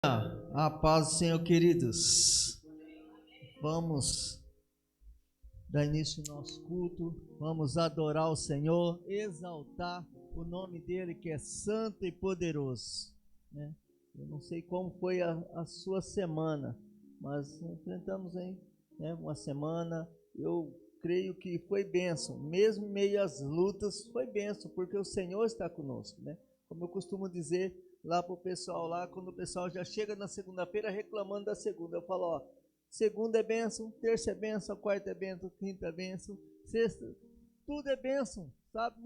A paz do Senhor, queridos. Vamos dar início ao nosso culto. Vamos adorar o Senhor, exaltar o nome dele, que é santo e poderoso, né? Eu não sei como foi a sua semana, mas enfrentamos uma semana. Eu creio que foi bênção, mesmo em meio às lutas, foi bênção, porque o Senhor está conosco, né? Como eu costumo dizer lá para o pessoal, lá quando o pessoal já chega na segunda-feira reclamando da segunda, eu falo, ó, segunda é bênção, terça é bênção, quarta é bênção, quinta é bênção, sexta, tudo é bênção, sabe?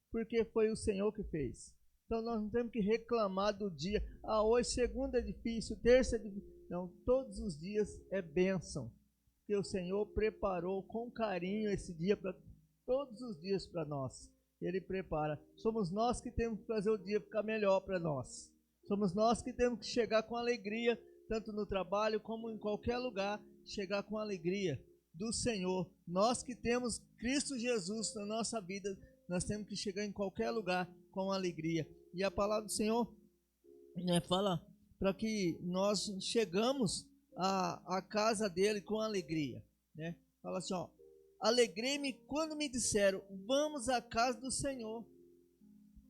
Porque foi o Senhor que fez. Então nós não temos que reclamar do dia, hoje segunda é difícil, terça é difícil. Não, todos os dias é bênção, porque o Senhor preparou com carinho esse dia, para todos os dias para nós. Ele prepara. Somos nós que temos que fazer o dia ficar melhor para nós. Somos nós que temos que chegar com alegria, tanto no trabalho como em qualquer lugar, chegar com alegria do Senhor. Nós que temos Cristo Jesus na nossa vida, nós temos que chegar em qualquer lugar com alegria. E a palavra do Senhor, né, fala para que nós chegamos à casa dele com alegria, né? Fala assim, ó: alegrei-me quando me disseram, vamos à casa do Senhor.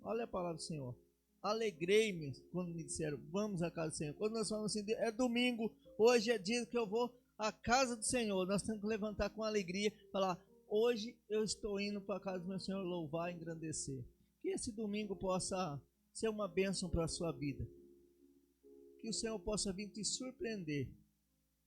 Olha a palavra do Senhor. Alegrei-me quando me disseram, vamos à casa do Senhor. Quando nós falamos assim, é domingo, hoje é dia que eu vou à casa do Senhor, nós temos que levantar com alegria, falar, hoje eu estou indo para a casa do meu Senhor, louvar e engrandecer. Que esse domingo possa ser uma bênção para a sua vida. Que o Senhor possa vir te surpreender,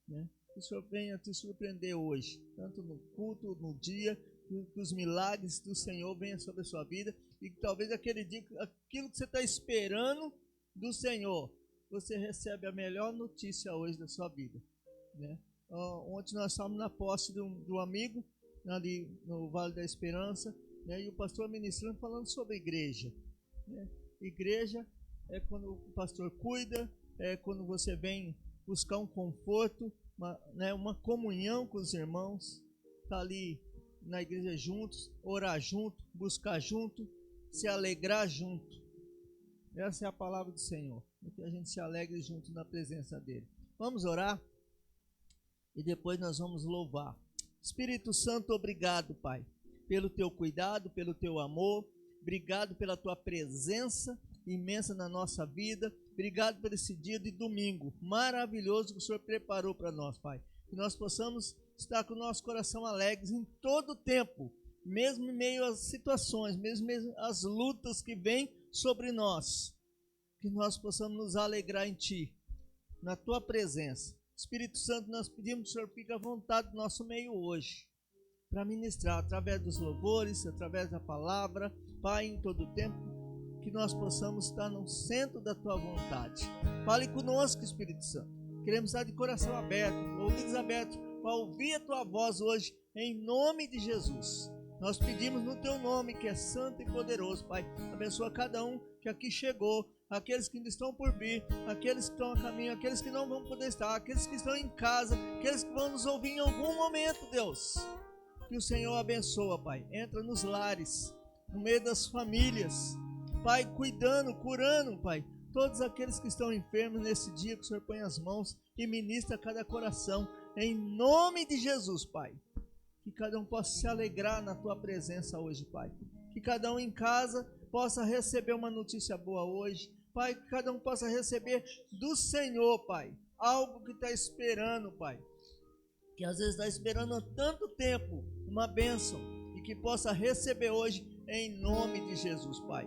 né? Que o Senhor venha te surpreender hoje, tanto no culto, no dia, que os milagres do Senhor venham sobre a sua vida, e que talvez aquele dia, aquilo que você está esperando do Senhor, você recebe a melhor notícia hoje da sua vida, né? Ontem nós estávamos na posse de um amigo, ali no Vale da Esperança, né? E o pastor ministrando, falando sobre igreja, né? Igreja é quando o pastor cuida, é quando você vem buscar um conforto, uma comunhão com os irmãos, tá ali na igreja juntos, orar junto, buscar junto, se alegrar junto. Essa é a palavra do Senhor, que a gente se alegre junto na presença dele. Vamos orar e depois nós vamos louvar. Espírito Santo, obrigado, Pai, pelo teu cuidado, pelo teu amor, obrigado pela tua presença imensa na nossa vida. Obrigado por esse dia de domingo maravilhoso que o Senhor preparou para nós, Pai. Que nós possamos estar com o nosso coração alegre em todo o tempo, mesmo em meio às situações, mesmo às lutas que vêm sobre nós. Que nós possamos nos alegrar em Ti, na Tua presença. Espírito Santo, nós pedimos que o Senhor fique à vontade do nosso meio hoje, para ministrar através dos louvores, através da palavra, Pai, em todo o tempo. Que nós possamos estar no centro da Tua vontade. Fale conosco, Espírito Santo. Queremos estar de coração aberto, ouvidos abertos, para ouvir a Tua voz hoje, em nome de Jesus. Nós pedimos no Teu nome, que é santo e poderoso, Pai. Abençoa cada um que aqui chegou, aqueles que ainda estão por vir, aqueles que estão a caminho, aqueles que não vão poder estar, aqueles que estão em casa, aqueles que vão nos ouvir em algum momento, Deus. Que o Senhor abençoa, Pai. Entra nos lares, no meio das famílias, Pai, cuidando, curando, Pai, todos aqueles que estão enfermos nesse dia, que o Senhor põe as mãos e ministra cada coração, em nome de Jesus, Pai. Que cada um possa se alegrar na Tua presença hoje, Pai. Que cada um em casa possa receber uma notícia boa hoje, Pai. Que cada um possa receber do Senhor, Pai, algo que está esperando, Pai. Que às vezes está esperando há tanto tempo uma bênção, e que possa receber hoje, em nome de Jesus, Pai.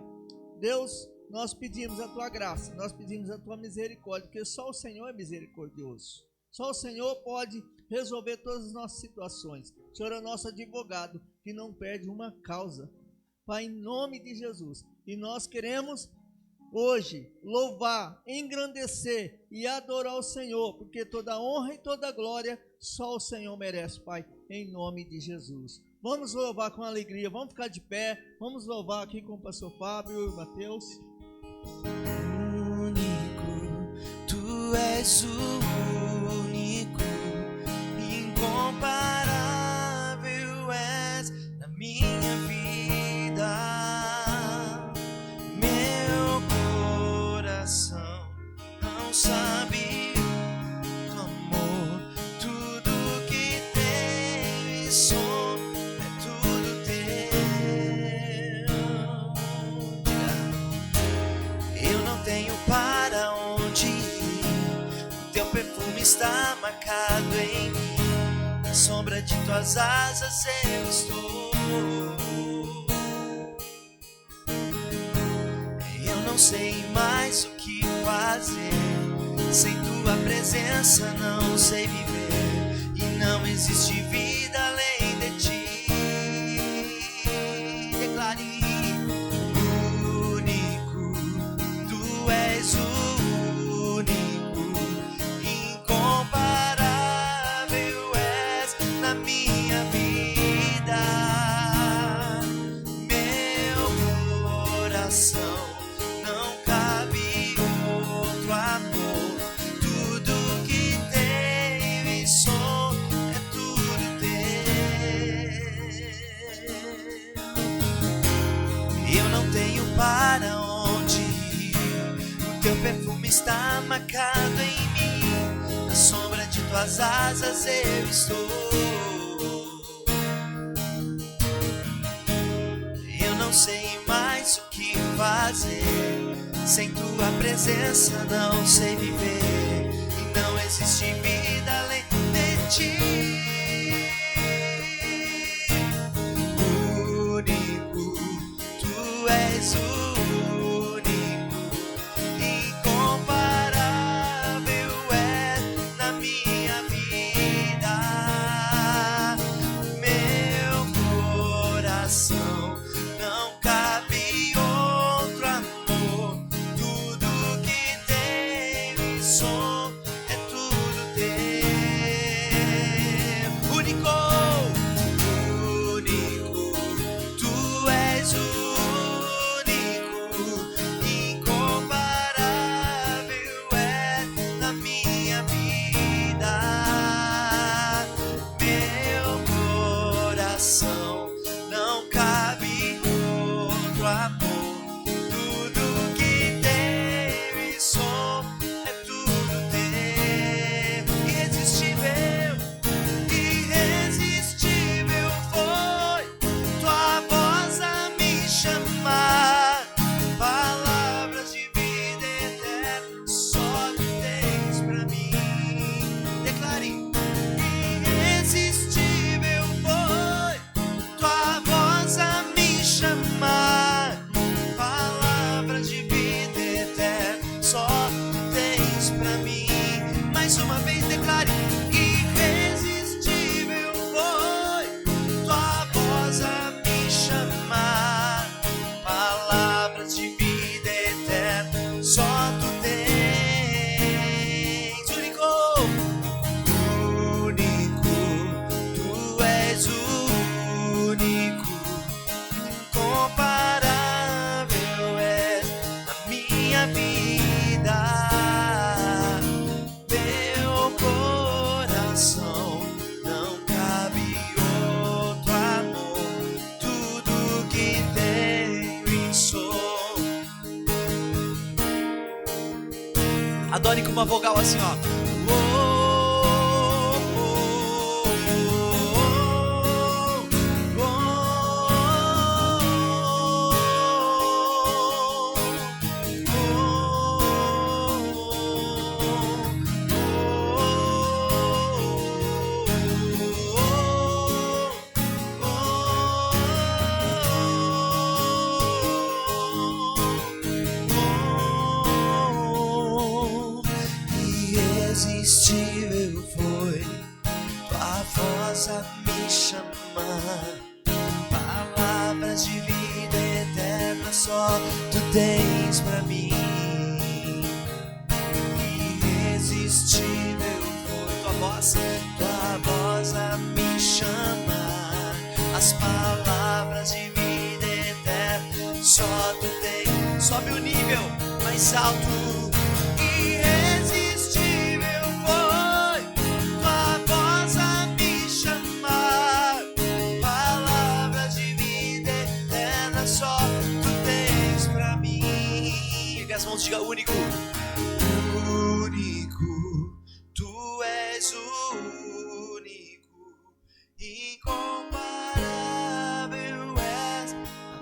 Deus, nós pedimos a Tua graça, nós pedimos a Tua misericórdia, porque só o Senhor é misericordioso. Só o Senhor pode resolver todas as nossas situações. O Senhor é o nosso advogado, que não perde uma causa. Pai, em nome de Jesus. E nós queremos hoje louvar, engrandecer e adorar o Senhor, porque toda honra e toda glória só o Senhor merece, Pai, em nome de Jesus. Vamos louvar com alegria, vamos ficar de pé, vamos louvar aqui com o pastor Fábio e o Mateus. Único, Tu és o único, incomparável és na minha vida. Meu coração não sabe está marcado em mim, na sombra de tuas asas eu estou. Eu não sei mais o que fazer, sem tua presença não sei viver, e não existe vida além de ti. Declare: único, tu és o único, incomparável és na minha vida. Meu coração não cabe outro amor, tudo que tenho e sou é tudo teu. Eu não tenho para onde ir, o teu perfume está marcado em mim, na sombra de tuas asas eu estou. Eu não sei mais o que fazer, sem tua presença não sei viver, e não existe vida além de ti. Único, tu és o único, incomparável é na minha vida. Meu coração não cabe outro amor, tudo que tenho e sou é tudo teu. Único, único, tu és o único, incomparável é na minha vida. Meu coração não cabe outro amor, tudo que tenho e sou é tudo teu. Irresistível, irresistível foi tua voz a me chamar, palavras de vida eterna só tu tens pra mim. Declare: irresistível foi tua voz a me chamar, palavras de vida eterna só tu tens pra mim. Mais uma vez declare: irresistível foi tua voz a me chamar, palavras de vida eterna só tu tens. Único, único, tu és o único, incomparável és na minha vida. Meu coração não cabe outro amor, tudo que tenho e sou. Adore com uma vogal assim, ó. Irresistível foi tua voz a me chamar, palavras de vida eterna só tu tens pra mim. Irresistível foi tua voz a me chamar, as palavras de vida eterna só tu tens. Sobe o nível mais alto. Irresistível foi tua voz a me chamar, palavras de vida eterna só tu tens pra mim. Ergue as mãos, diga: único, único, tu és o único, incomparável és a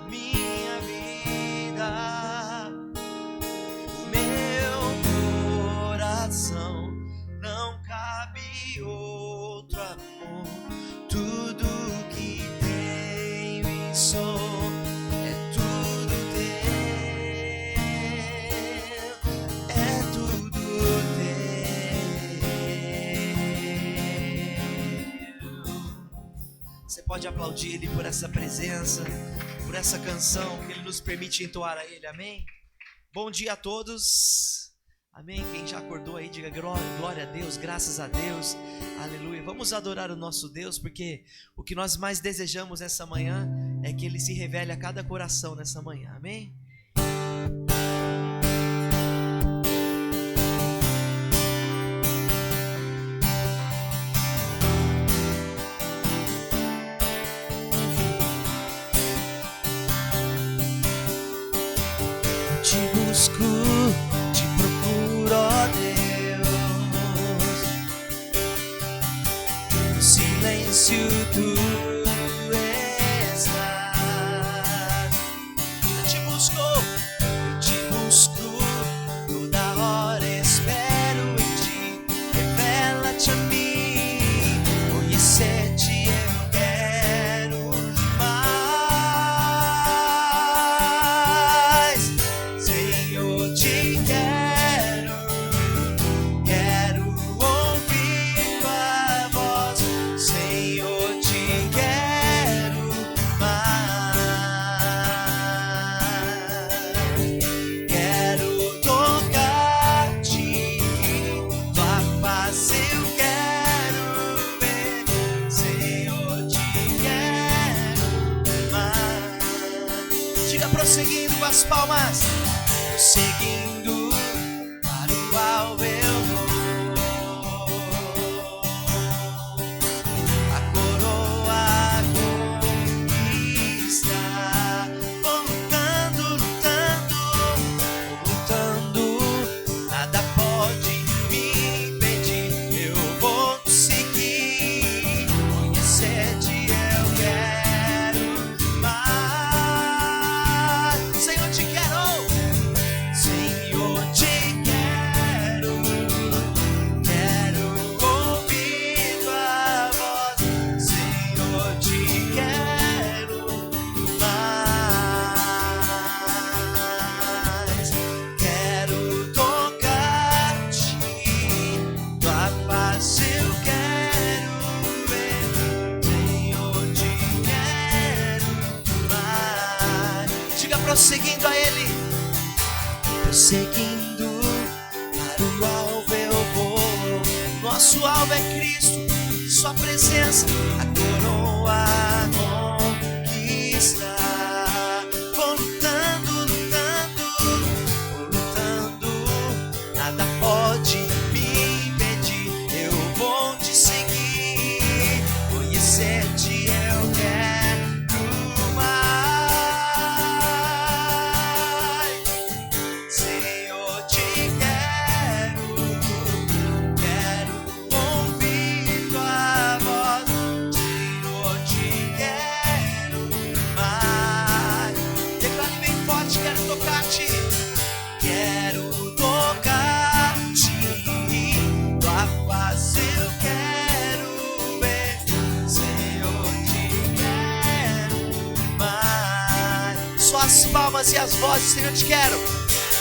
minha vida. O meu Você pode aplaudir Ele por essa presença, por essa canção que Ele nos permite entoar a Ele, amém? Bom dia a todos, amém? Quem já acordou aí, diga glória a Deus, graças a Deus, aleluia. Vamos adorar o nosso Deus, porque o que nós mais desejamos nessa manhã é que Ele se revele a cada coração nessa manhã, amém? Te busco, te procuro, ó Deus. No silêncio tu estás. Eu te busco, toda hora espero em ti. Revela-te a mim, conhecer-te eu quero mais. Senhor, te quero ouvir tua voz. Senhor, te quero mais. Quero tocar-te, tua face eu quero ver. Senhor, te quero mais. Diga prosseguindo com as palmas. Prosseguindo para o alvo eu vou. A coroa conquista. Vou lutando, nada pode me impedir. Eu vou conseguir. Conhecer-te eu quero mais. Senhor, te quero. Senhor, te quero ouvir tua voz. Senhor, te quero mais. Quero tocar-te, tua face eu quero ver. Senhor, te quero mais. Diga prosseguindo a Ele. Prosseguindo para o alvo eu vou. Nosso alvo é Cristo, sua presença, a coroa conquista. Vou lutando, nada pode me impedir. Eu vou te seguir, conhecer-te eu quero mais. Senhor, te quero ouvir tua voz. Senhor, te quero mais. Declare bem forte, quero tocar-te. Quero tocar-te, tua face eu quero ver. Senhor, te quero mais. Só as palmas e as vozes. Senhor, te quero.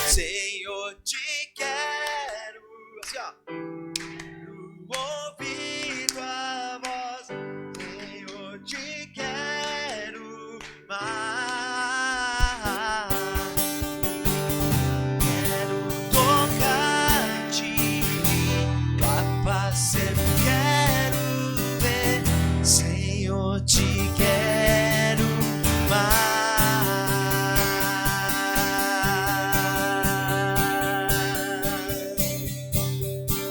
Senhor, te quero. Assim, ó. Ouvir tua voz. Senhor, te quero mais. Quero tocar-te, tua face eu quero ver. Senhor, te quero mais.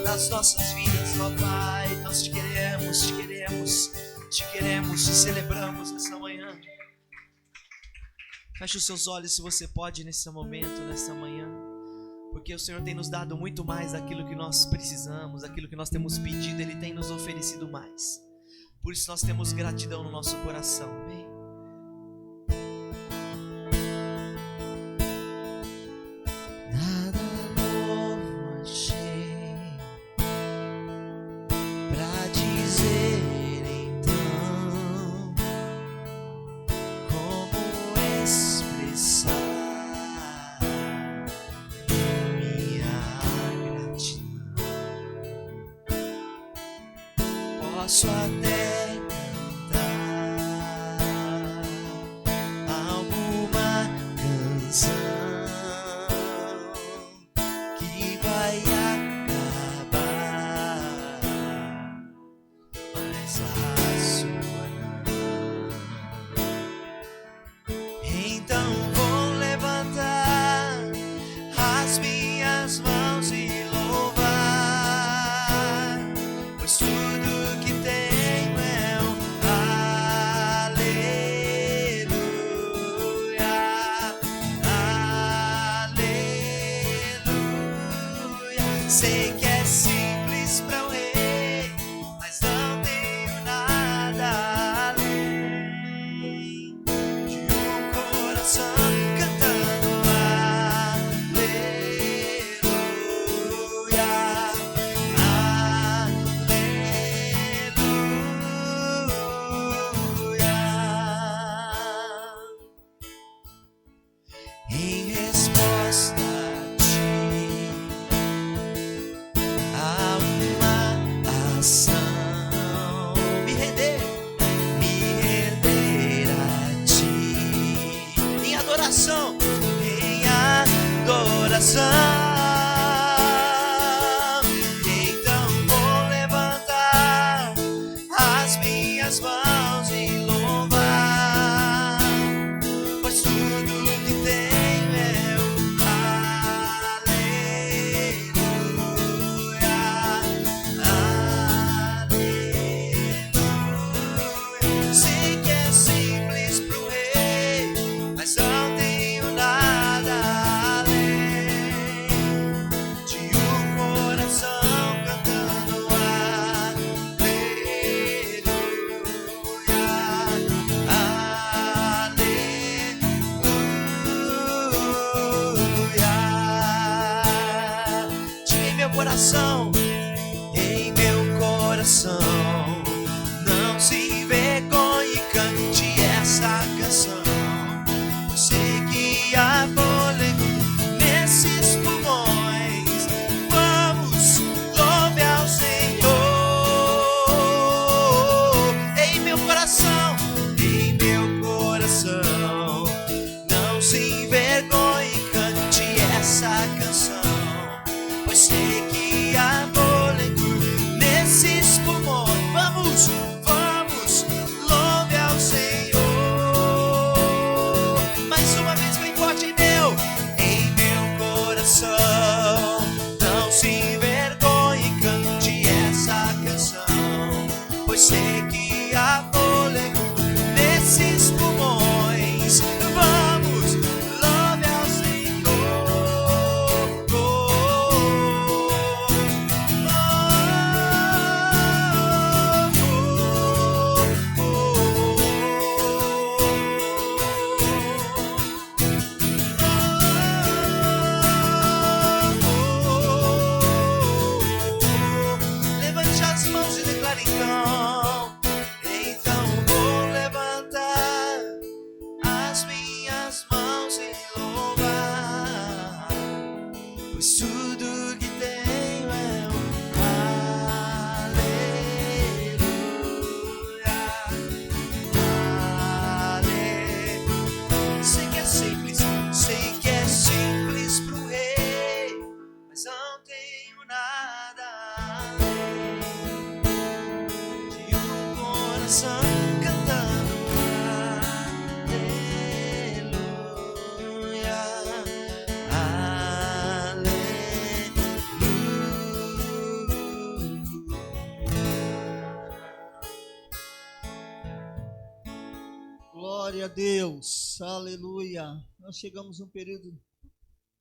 Nas nossas vidas, ó Pai, nós te queremos, te celebramos nessa manhã. Feche os seus olhos se você pode nesse momento, nessa manhã, porque o Senhor tem nos dado muito mais daquilo que nós precisamos, daquilo que nós temos pedido, Ele tem nos oferecido mais. Por isso nós temos gratidão no nosso coração, amém? Nada novo achei pra dizer então, como expressar minha gratidão. Posso até cantar é simples para o rei, mas não tenho nada além de um coração cantando aleluia, aleluia. Em resposta a uma ação, me render a ti, em adoração, então vou levantar as minhas mãos e louvar, pois tudo que tenho é um aleluia, aleluia. Sei que é simples pro rei, mas não tenho nada além de um coração cantando aleluia, aleluia. Diga em meu coração, não se envergonhe e cante essa canção, pois sei que há fôlego nesses pulmões. Vamos, louve ao Senhor. Em meu coração, não se envergonhe e cante essa canção, pois sei que há fôlego nesses pulmões. Vamos, louve ao Senhor. Mais uma vez bem forte em meu coração, não se envergonhe e cante essa canção, pois sei que há fôlego nesses pulmões. Vamos, louve ao Levante as mãos e declare então vou levantar as minhas mãos e louvar, pois tudo que tenho é um aleluia, aleluia. Sei que é simples pro rei, mas não tenho nada de um coração cantando aleluia, aleluia. Glória a Deus, aleluia. Nós chegamos no período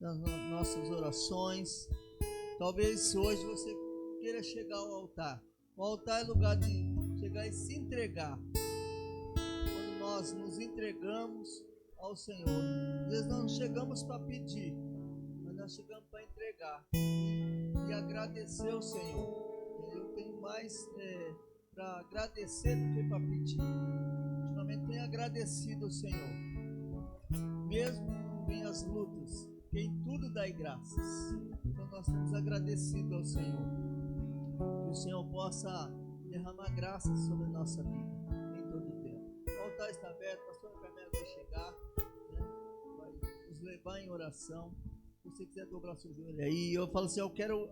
das nossas orações. Talvez hoje você queira chegar ao altar. O altar é lugar de chegar e se entregar. Quando nós nos entregamos ao Senhor, às vezes nós não chegamos para pedir, mas nós chegamos para entregar e agradecer ao Senhor. Eu tenho mais para agradecer do que para pedir. Ultimamente tenho agradecido ao Senhor, mesmo em as lutas, que em tudo dai graças. Então nós temos agradecido ao Senhor. Que o Senhor possa derramar graça sobre a nossa vida em todo o tempo. O altar está aberto, a pastora Carmela vai chegar, né? Vai nos levar em oração. Se você quiser dobrar seu joelho aí, eu falo assim, eu quero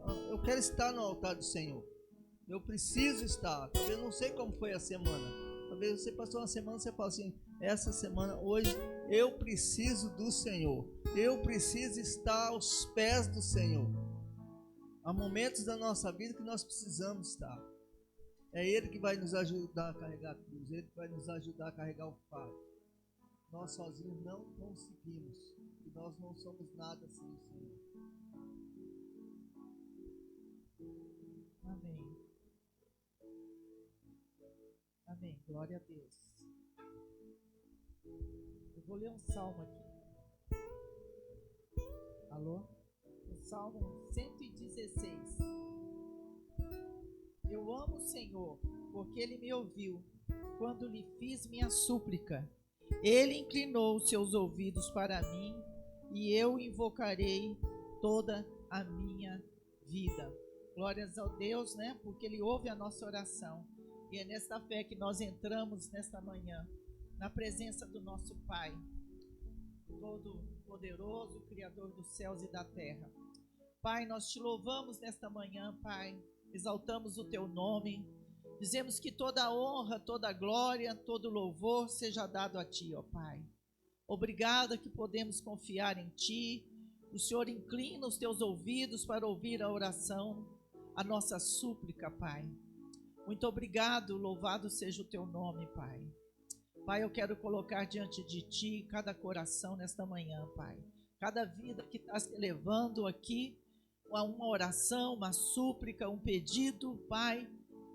estar no altar do Senhor. Eu preciso estar. Talvez eu não sei como foi a semana. Talvez você passou uma semana e você fala assim, essa semana, hoje, eu preciso do Senhor. Eu preciso estar aos pés do Senhor. Há momentos da nossa vida que nós precisamos estar. É Ele que vai nos ajudar a carregar a cruz. Ele que vai nos ajudar a carregar o fardo. Nós sozinhos não conseguimos. E nós não somos nada sem o Senhor. Amém. Glória a Deus. Eu vou ler um salmo aqui. Alô? O Salmo 116. Eu amo o Senhor, porque Ele me ouviu quando lhe fiz minha súplica. Ele inclinou os seus ouvidos para mim e eu invocarei toda a minha vida. Glórias ao Deus, né? Porque Ele ouve a nossa oração. E é nesta fé que nós entramos nesta manhã, na presença do nosso Pai, Todo-Poderoso, Criador dos céus e da terra. Pai, nós te louvamos nesta manhã, Pai. Exaltamos o teu nome. Dizemos que toda a honra, toda a glória, todo o louvor seja dado a ti, ó Pai. Obrigada que podemos confiar em ti. O Senhor inclina os teus ouvidos para ouvir a oração, a nossa súplica, Pai. Muito obrigado, louvado seja o teu nome, Pai. Pai, eu quero colocar diante de ti cada coração nesta manhã, Pai. Cada vida que está se elevando aqui, uma oração, uma súplica, um pedido, Pai,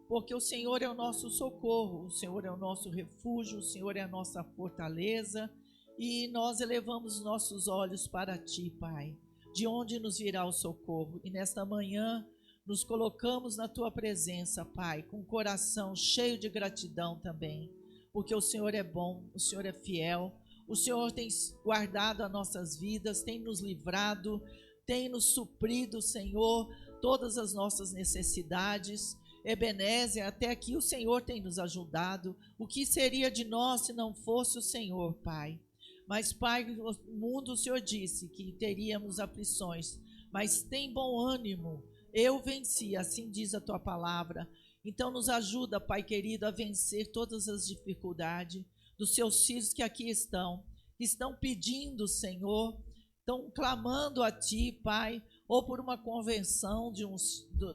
porque o Senhor é o nosso socorro, o Senhor é o nosso refúgio, o Senhor é a nossa fortaleza, e nós elevamos nossos olhos para ti, Pai, de onde nos virá o socorro. E nesta manhã nos colocamos na tua presença, Pai, com o coração cheio de gratidão também, porque o Senhor é bom, o Senhor é fiel, o Senhor tem guardado as nossas vidas, tem nos livrado, tem nos suprido, Senhor, todas as nossas necessidades. Ebenezer, até aqui o Senhor tem nos ajudado. O que seria de nós se não fosse o Senhor, Pai? Mas, Pai, no mundo o Senhor disse que teríamos aflições, mas tem bom ânimo, eu venci, assim diz a tua palavra. Então nos ajuda, Pai querido, a vencer todas as dificuldades dos seus filhos que aqui estão pedindo, Senhor, estão clamando a ti, Pai, ou por uma convenção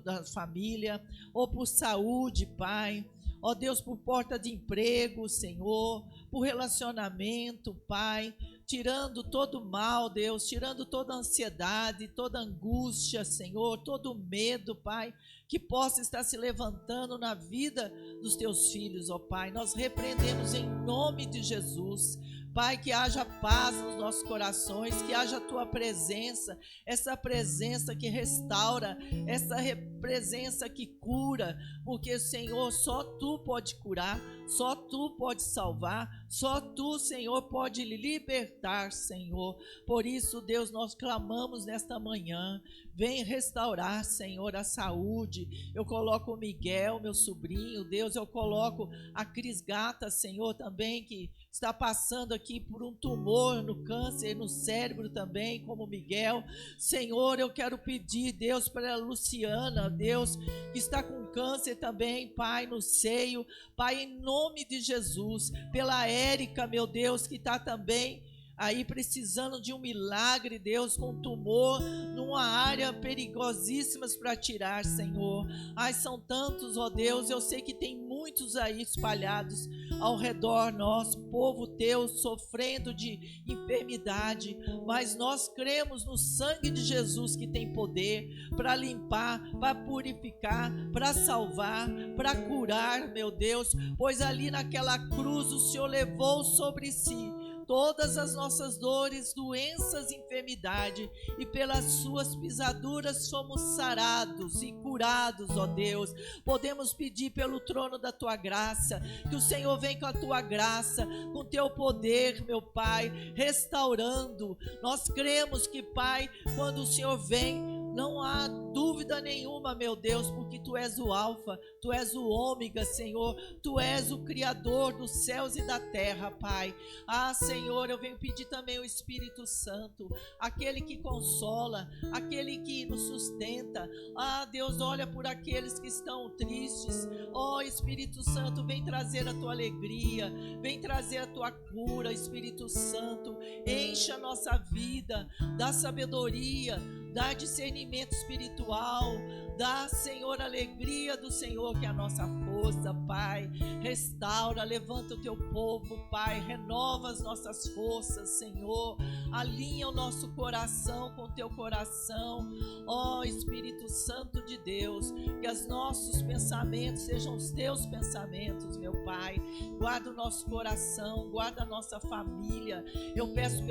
da família, ou por saúde, Pai. Ó Deus, por porta de emprego, Senhor, por relacionamento, Pai, tirando todo o mal, Deus, tirando toda a ansiedade, toda a angústia, Senhor, todo o medo, Pai, que possa estar se levantando na vida dos teus filhos, ó Pai. Nós repreendemos em nome de Jesus, Pai, que haja paz nos nossos corações, que haja a tua presença, essa presença que restaura, essa presença que cura, porque, Senhor, só tu pode curar, só tu pode salvar, só tu, Senhor, pode libertar, Senhor. Por isso, Deus, nós clamamos nesta manhã, vem restaurar, Senhor, a saúde. Eu coloco o Miguel, meu sobrinho, Deus, eu coloco a Cris Gata, Senhor, também, que está passando aqui por um tumor no câncer, no cérebro também, como o Miguel. Senhor, eu quero pedir, Deus, para a Luciana, Deus, que está com câncer também, Pai, no seio, Pai, em nome de Jesus, pela Érica, meu Deus, que está também aí precisando de um milagre, Deus, com tumor numa área perigosíssimas para tirar, Senhor. Ai, são tantos, ó Deus, eu sei que tem muitos aí espalhados ao redor nosso, povo teu, sofrendo de enfermidade, mas nós cremos no sangue de Jesus que tem poder para limpar, para purificar, para salvar, para curar, meu Deus, pois ali naquela cruz o Senhor levou sobre si todas as nossas dores, doenças, enfermidade, e pelas suas pisaduras somos sarados e curados, ó Deus. Podemos pedir pelo trono da tua graça, que o Senhor venha com a tua graça, com o teu poder, meu Pai, restaurando. Nós cremos que, Pai, quando o Senhor vem, não há dúvida nenhuma, meu Deus, porque Tu és o Alfa, Tu és o Ômega, Senhor, Tu és o Criador dos céus e da terra, Pai. Ah, Senhor, eu venho pedir também o Espírito Santo, aquele que consola, aquele que nos sustenta. Ah, Deus, olha por aqueles que estão tristes. Oh, Espírito Santo, vem trazer a Tua alegria, vem trazer a Tua cura, Espírito Santo. Enche a nossa vida, dá sabedoria, dá discernimento espiritual, Dá, Senhor, a alegria do Senhor, que é a nossa força, Pai. Restaura, levanta o teu povo, Pai. Renova as nossas forças, Senhor. Alinha o nosso coração com o teu coração. Ó Espírito Santo de Deus, que os nossos pensamentos sejam os teus pensamentos, meu Pai. Guarda o nosso coração, guarda a nossa família. Eu peço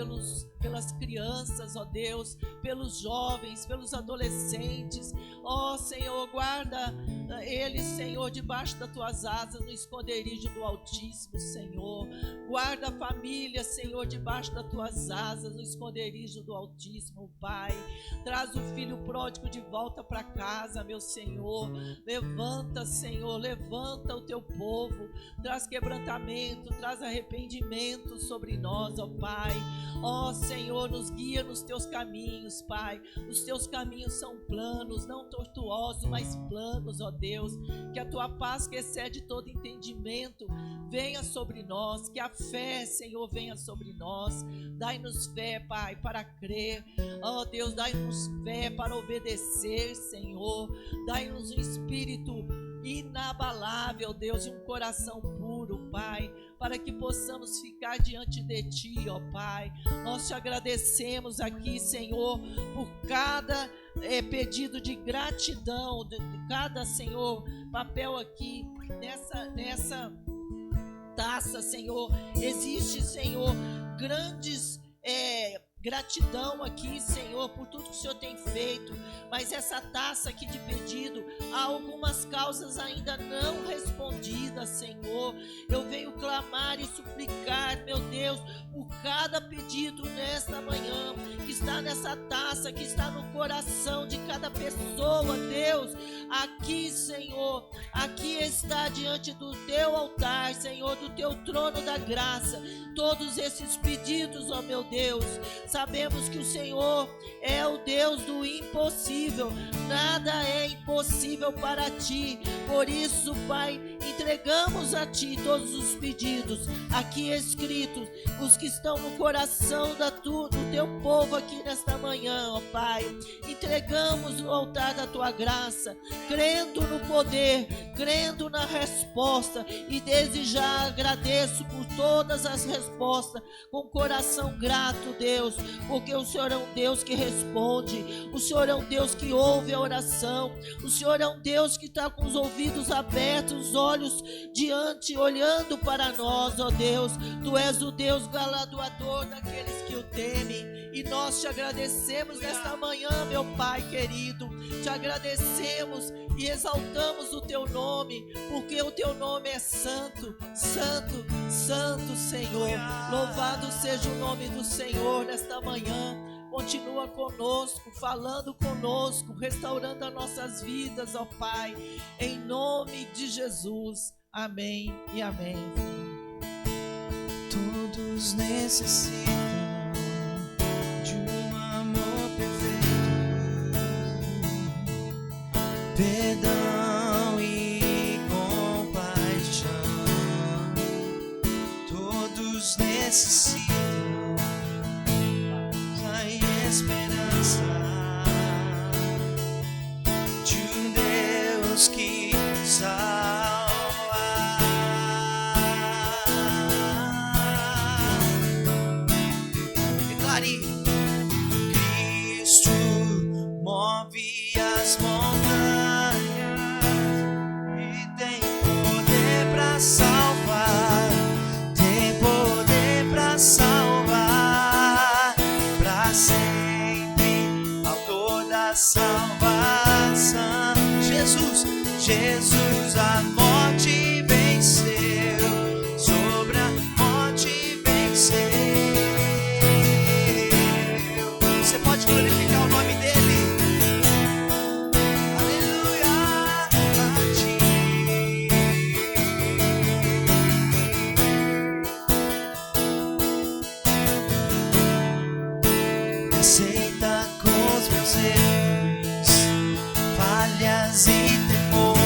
pelas crianças, ó Deus, pelos jovens, pelos adolescentes. Ó Senhor, guarda eles, Senhor, debaixo das tuas asas, no esconderijo do Altíssimo, Senhor. Guarda a família, Senhor, debaixo das tuas asas, no esconderijo do Altíssimo, Pai. Traz o filho pródigo de volta para casa, meu Senhor. Levanta, Senhor, levanta o teu povo. Traz quebrantamento, traz arrependimento sobre nós, ó Pai. Ó Senhor, nos guia nos teus caminhos, Pai. Os teus caminhos são planos, não tortuosos, mas planos, ó Deus. Que a tua paz, que excede todo entendimento, venha sobre nós. Que a fé, Senhor, venha sobre nós. Dai-nos fé, Pai, para crer. Ó Deus, dai-nos fé para obedecer, Senhor. Dai-nos um espírito inabalável, Deus, e um coração puro, Pai, para que possamos ficar diante de Ti, ó Pai. Nós te agradecemos aqui, Senhor, por cada pedido de gratidão, de cada, Senhor, papel aqui nessa taça, Senhor. Existe, Senhor, grandes gratidão aqui, Senhor, por tudo que o Senhor tem feito, mas essa taça aqui de pedido, há algumas causas ainda não respondidas, Senhor. Eu venho clamar e suplicar, meu Deus, por cada pedido nesta manhã, que está nessa taça, que está no coração de cada pessoa, Deus. Aqui, Senhor, aqui está diante do teu altar, Senhor, do teu trono da graça, todos esses pedidos, ó meu Deus. Sabemos que o Senhor é o Deus do impossível, nada é impossível para Ti. Por isso, Pai, entregamos a Ti todos os pedidos aqui escritos, os que estão no coração do Teu povo aqui nesta manhã, ó Pai. Entregamos no altar da Tua graça, crendo no poder, crendo na resposta, e desde já agradeço por todas as respostas, com coração grato, Deus, porque o Senhor é um Deus que responde, o Senhor é um Deus que ouve a oração, o Senhor é um Deus que está com os ouvidos abertos, os olhos diante, olhando para nós, ó Deus. Tu és o Deus galardoador daqueles que o temem, e nós te agradecemos nesta manhã, meu Pai querido. Te agradecemos e exaltamos o Teu nome, porque o Teu nome é santo, santo, santo, Senhor. Louvado seja o nome do Senhor nesta manhã. Continua conosco, falando conosco, restaurando as nossas vidas, ó Pai, em nome de Jesus. Amém e amém. Todos necessitam de um amor perfeito, perdão e compaixão. Todos necessitam da esperança de um Deus que salva. Declare: Cristo move as montanhas e tem poder para salvar, tem poder para salvar, para sempre, autor da salvação. Jesus, a morte venceu, sobre a morte venceu. Você pode glorificar o nome dele. Aleluia a ti. Me aceita com os meus erros, falhas e temores.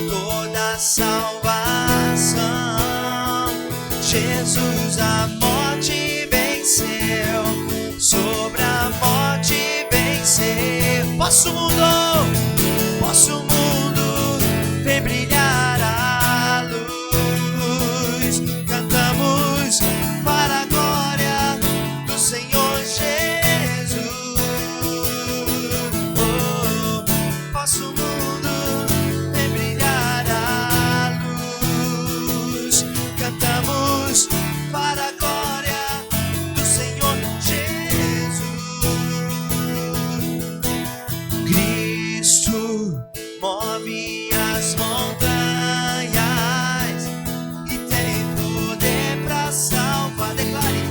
autor da salvação. Jesus a morte venceu, sobre a morte venceu. Vosso mundo vem brilhar a luz. Cantamos para a glória do Senhor Jesus. Oh, vosso mundo vem brilhar a luz. Cantamos para a glória do Senhor Jesus. Cristo move as montanhas e tem poder pra salvar. Declare: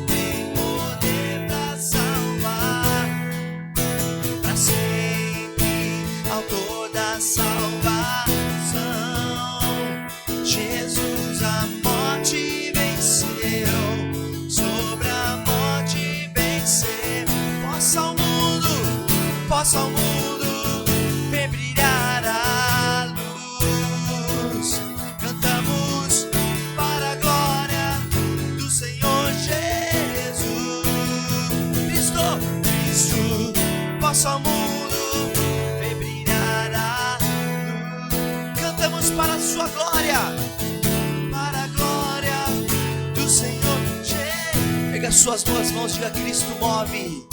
tem poder pra salvar, pra sempre, autor da salvação. Jesus a morte venceu, sobre a morte vencer. Possa o mundo vem brilhar a luz. Cantamos para a glória do Senhor Jesus. Cristo, possa o mundo vem brilhar a luz. Cantamos para a sua glória, para a glória do Senhor Jesus. Pega as suas duas mãos, diga: Cristo move.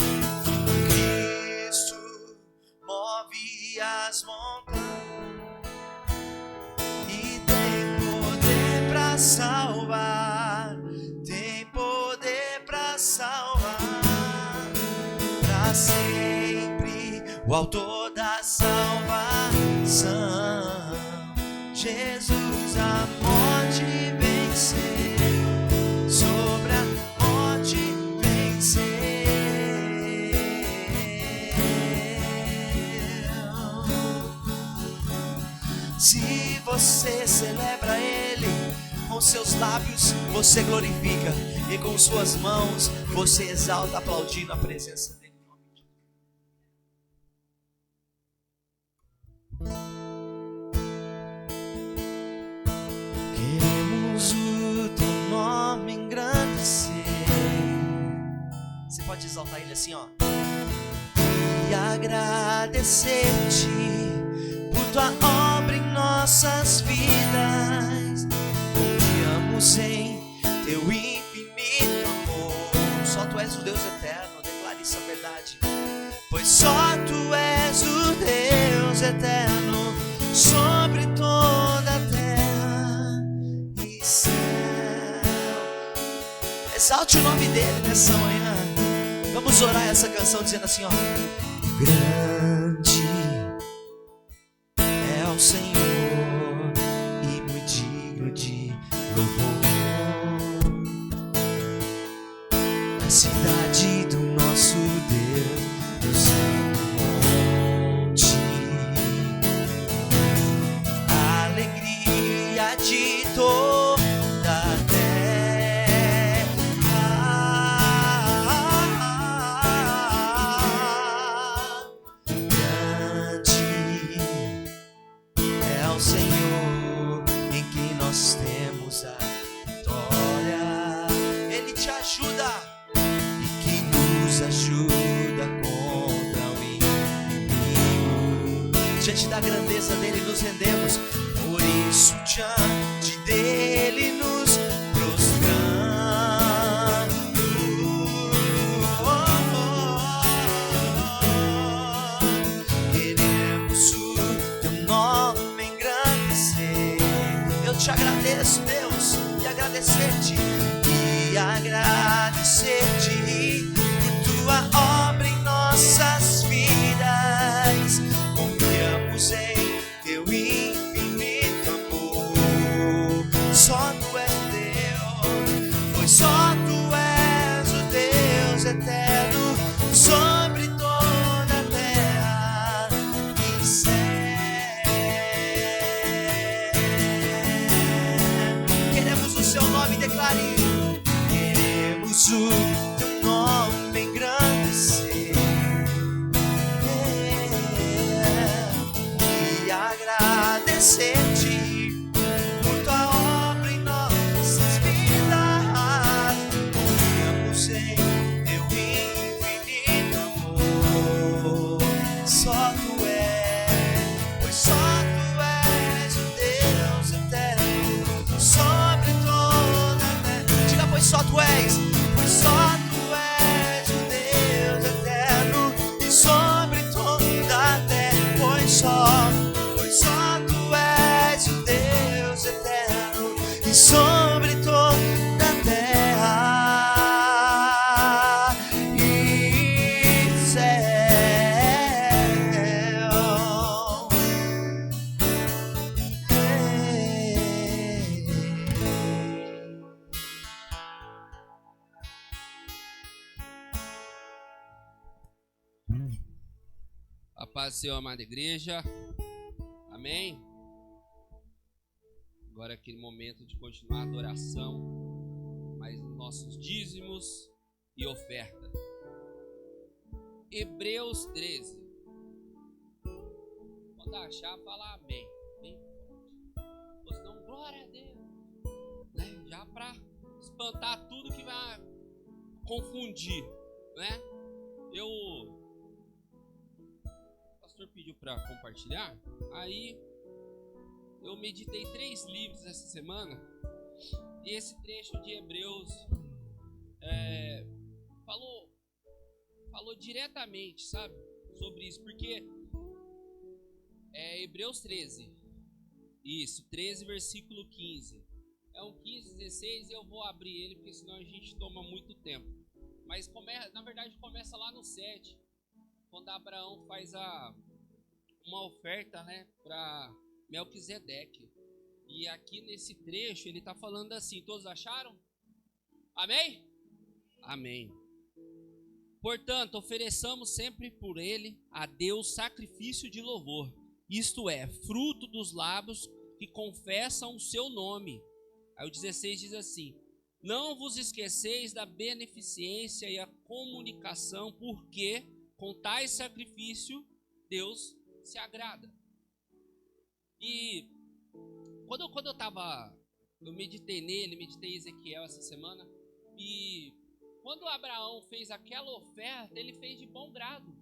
As montanhas e tem poder pra salvar, tem poder pra salvar, pra sempre, o autor da salvação. Jesus a morte venceu, sobre a morte venceu. Se você celebra Ele, com seus lábios você glorifica, e com suas mãos você exalta, aplaudindo a presença dEle. Queremos o teu nome engrandecer. Você pode exaltar Ele assim, ó. E agradecer-te por tua obra em nossas vidas. Confiamos em teu infinito amor. Só tu és o Deus eterno, declare essa verdade. Pois só tu és o Deus eterno, sobre toda a terra e céu. Exalte o nome dele nessa manhã. Vamos orar essa canção dizendo assim, ó. Grande é o Senhor e muito digno de louvor. Na cidade do nosso Deus, no santo monte, a alegria de toda a terra. Grande é o Senhor em quem nós temos a vitória. Ele te ajuda e que nos ajuda contra o inimigo. Diante da grandeza dele nos rendemos, por isso diante dele nos prostramos. Queremos o teu nome engrandecer. Eu te agradeço, Deus, e agradecer-te, por tua obra em nossas vidas. Confiamos em teu infinito amor. Só tu és o Deus, pois só tu és o Deus eterno, sobre toda a terra e céu. Queremos o seu nome, declare. Queremos o teu nome engrandecer e agradecer sobre toda a terra e céu. A paz do Senhor, amada igreja. Amém. Agora é aquele momento de continuar a adoração, mas nos nossos dízimos e oferta. Hebreus 13. Quando achar, fala amém. Bem forte. Ou senão, glória a Deus. Né? Já para espantar tudo que vai confundir. Né? O pastor pediu para compartilhar. Aí eu meditei 3 livros essa semana. E esse trecho de Hebreus falou diretamente, sabe, sobre isso, porque Hebreus 13, isso, 13 versículo 15, é um 15, 16, e eu vou abrir ele, porque senão a gente toma muito tempo, mas na verdade começa lá no 7, quando Abraão faz uma oferta, né, para Melquisedeque, e aqui nesse trecho ele está falando assim, todos acharam? Amém? Amém. Portanto, ofereçamos sempre por ele a Deus sacrifício de louvor, isto é, fruto dos lábios que confessam o seu nome. Aí o 16 diz assim: não vos esqueceis da beneficência e a comunicação, porque com tais sacrifício Deus se agrada. E quando eu meditei meditei em Ezequiel essa semana, e quando Abraão fez aquela oferta, ele fez de bom grado,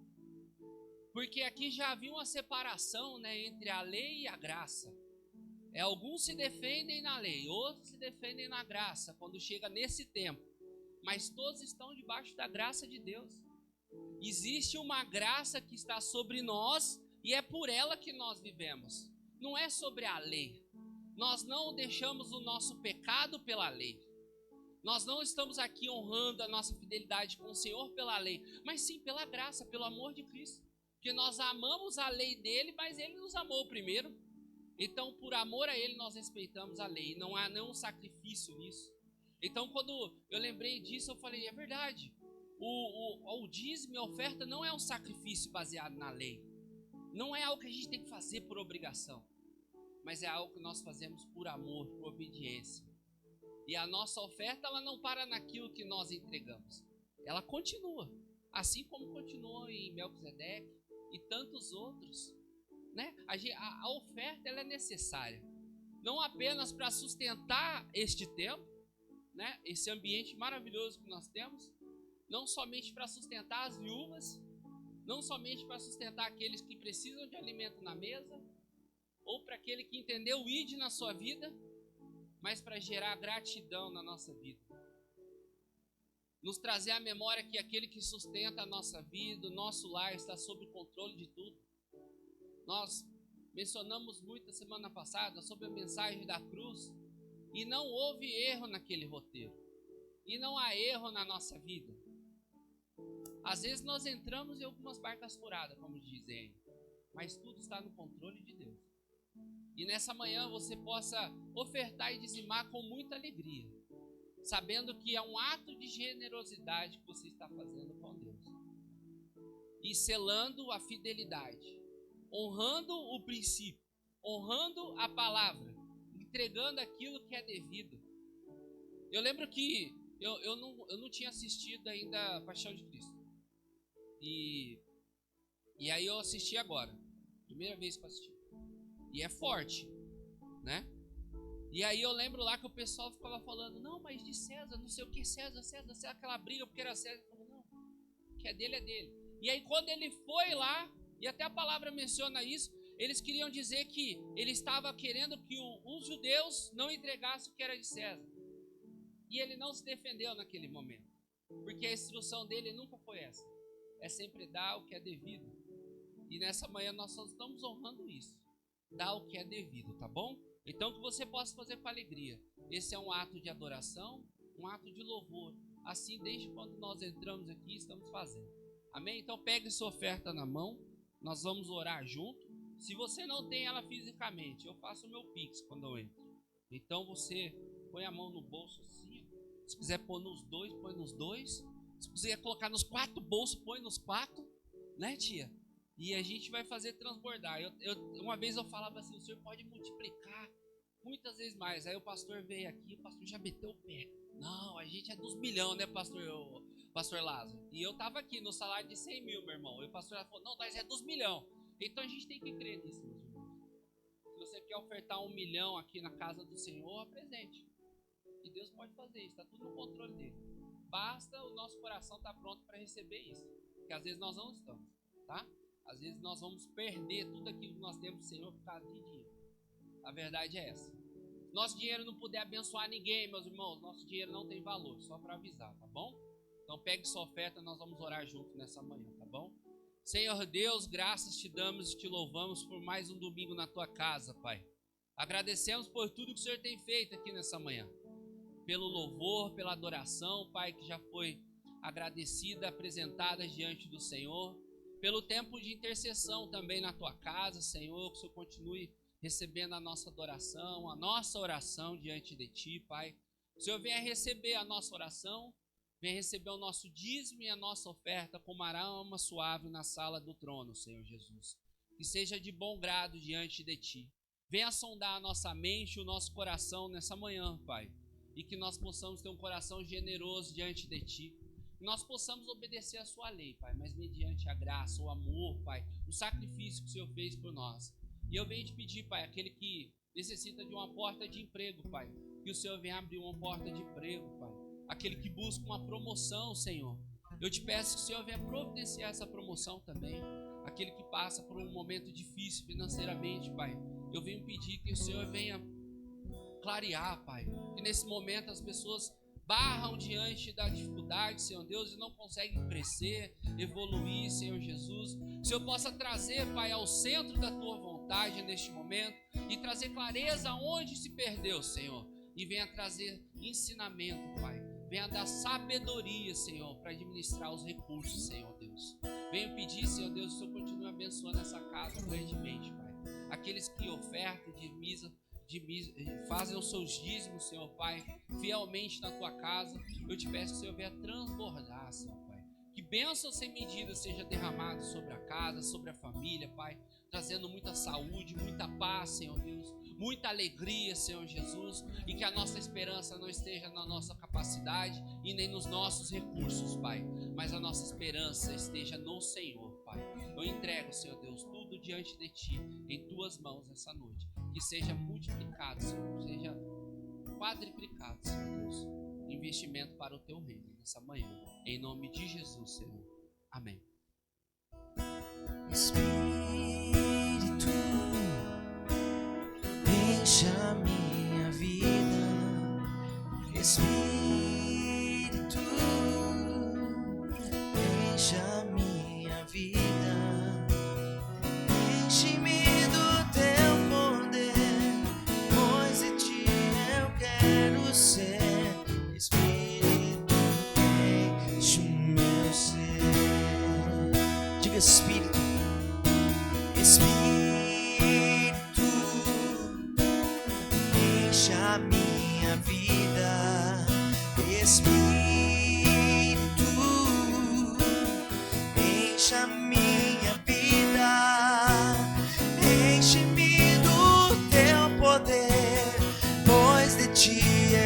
porque aqui já havia uma separação, né, entre a lei e a graça. Alguns se defendem na lei, outros se defendem na graça, quando chega nesse tempo, mas todos estão debaixo da graça de Deus. Existe uma graça que está sobre nós, e é por ela que nós vivemos, não é sobre a lei. Nós não deixamos o nosso pecado pela lei. Nós não estamos aqui honrando a nossa fidelidade com o Senhor pela lei, mas sim pela graça, pelo amor de Cristo. Porque nós amamos a lei dele, mas ele nos amou primeiro. Então, por amor a ele, nós respeitamos a lei. Não há nenhum sacrifício nisso. Então, quando eu lembrei disso, eu falei, é verdade. O dízimo e a oferta não é um sacrifício baseado na lei. Não é algo que a gente tem que fazer por obrigação, mas é algo que nós fazemos por amor, por obediência. E a nossa oferta, ela não para naquilo que nós entregamos. Ela continua, assim como continuou em Melquisedeque e tantos outros. Né? A oferta, ela é necessária, não apenas para sustentar este tempo, né? Esse ambiente maravilhoso que nós temos, não somente para sustentar as viúvas, não somente para sustentar aqueles que precisam de alimento na mesa, ou para aquele que entendeu o ID na sua vida, mas para gerar gratidão na nossa vida. Nos trazer à memória que aquele que sustenta a nossa vida, o nosso lar, está sob o controle de tudo. Nós mencionamos muito a semana passada sobre a mensagem da cruz, e não houve erro naquele roteiro, e não há erro na nossa vida. Às vezes nós entramos em algumas barcas furadas, como dizem, mas tudo está no controle de Deus. E nessa manhã você possa ofertar e dizimar com muita alegria, sabendo que é um ato de generosidade que você está fazendo com Deus, e selando a fidelidade, honrando o princípio, honrando a palavra, entregando aquilo que é devido. Eu lembro que eu não tinha assistido ainda a Paixão de Cristo, e aí eu assisti agora, primeira vez que eu assisti, e é forte, né? E aí eu lembro lá que o pessoal ficava falando, não, mas de César, não sei o que, César, aquela briga porque era César. Eu falei, não, o que é dele. E aí quando ele foi lá, e até a palavra menciona isso, eles queriam dizer que ele estava querendo que os judeus não entregassem o que era de César. E ele não se defendeu naquele momento, porque a instrução dele nunca foi essa, é sempre dar o que é devido. E nessa manhã nós só estamos honrando isso, dar o que é devido, tá bom? Então que você possa fazer com alegria. Esse é um ato de adoração, um ato de louvor. Assim, desde quando nós entramos aqui, estamos fazendo. Amém? Então pegue sua oferta na mão, nós vamos orar junto. Se você não tem ela fisicamente, eu faço o meu Pix quando eu entro. Então você põe a mão no bolso assim. Se quiser pôr nos dois, põe nos dois. Se quiser colocar nos 4 bolsos, põe nos 4. Né, tia? E a gente vai fazer transbordar. Uma vez eu falava assim, o senhor pode multiplicar muitas vezes mais. Aí o pastor veio aqui, o pastor já meteu o pé. Não, a gente é dos milhões, né, pastor Lázaro? E eu tava aqui no salário de 100 mil, meu irmão. E o pastor falou, não, nós é dos milhões. Então a gente tem que crer nisso, meus irmãos. Se você quer ofertar 1 milhão aqui na casa do Senhor, apresente. E Deus pode fazer isso, está tudo no controle dele. Basta o nosso coração estar pronto para receber isso. Porque às vezes nós não estamos, tá? Às vezes nós vamos perder tudo aquilo que nós temos do Senhor por causa de dinheiro. A verdade é essa. Nosso dinheiro não puder abençoar ninguém, meus irmãos, nosso dinheiro não tem valor, só para avisar, tá bom? Então pegue sua oferta, nós vamos orar junto nessa manhã, tá bom? Senhor Deus, graças te damos e te louvamos por mais um domingo na tua casa, Pai. Agradecemos por tudo que o Senhor tem feito aqui nessa manhã. Pelo louvor, pela adoração, Pai, que já foi agradecida, apresentada diante do Senhor. Pelo tempo de intercessão também na tua casa, Senhor, que o Senhor continue recebendo a nossa adoração, a nossa oração diante de ti, Pai. O Senhor venha receber a nossa oração, venha receber o nosso dízimo e a nossa oferta como aroma suave na sala do trono, Senhor Jesus. Que seja de bom grado diante de ti. Venha sondar a nossa mente e o nosso coração nessa manhã, Pai. E que nós possamos ter um coração generoso diante de ti. Que nós possamos obedecer a sua lei, Pai, mas mediante a graça, o amor, Pai, o sacrifício que o Senhor fez por nós. E eu venho te pedir, Pai, aquele que necessita de uma porta de emprego, Pai, que o Senhor venha abrir uma porta de emprego, Pai. Aquele que busca uma promoção, Senhor, eu te peço que o Senhor venha providenciar essa promoção também. Aquele que passa por um momento difícil financeiramente, Pai, eu venho pedir que o Senhor venha clarear, Pai, que nesse momento as pessoas barram diante da dificuldade, Senhor Deus, e não conseguem crescer, evoluir, Senhor Jesus. Que o Senhor possa trazer, Pai, ao centro da tua vontade neste momento e trazer clareza aonde se perdeu, Senhor, e venha trazer ensinamento, Pai. Venha dar sabedoria, Senhor, para administrar os recursos, Senhor Deus. Venho pedir, Senhor Deus, que o Senhor continue abençoando essa casa grandemente, Pai. Aqueles que ofertam, fazem os seus dízimos, Senhor Pai, fielmente na tua casa, eu te peço que o Senhor venha transbordar, Senhor Pai. Que bênção sem medida seja derramada sobre a casa, sobre a família, Pai, trazendo muita saúde, muita paz, Senhor Deus, muita alegria, Senhor Jesus, e que a nossa esperança não esteja na nossa capacidade e nem nos nossos recursos, Pai, mas a nossa esperança esteja no Senhor, Pai. Eu entrego, Senhor Deus, tudo diante de Ti, em Tuas mãos essa noite. Que seja multiplicado, Senhor, seja quadriplicado, Senhor Deus, investimento para o Teu reino nessa manhã. Em nome de Jesus, Senhor. Amém. Espírito, encha minha vida. Espírito, encha minha vida. Enche-me do Teu poder, pois em Ti eu quero ser. Espírito, enche o meu ser. Diga Espírito. Espírito, encha a minha vida. Espírito, encha a minha vida. Enche-me do Teu poder, pois de Ti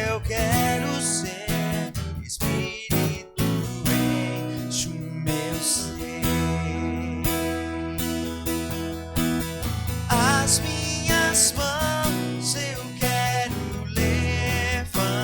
eu quero ser. Espírito, enche o meu ser. As minhas mãos eu quero levantar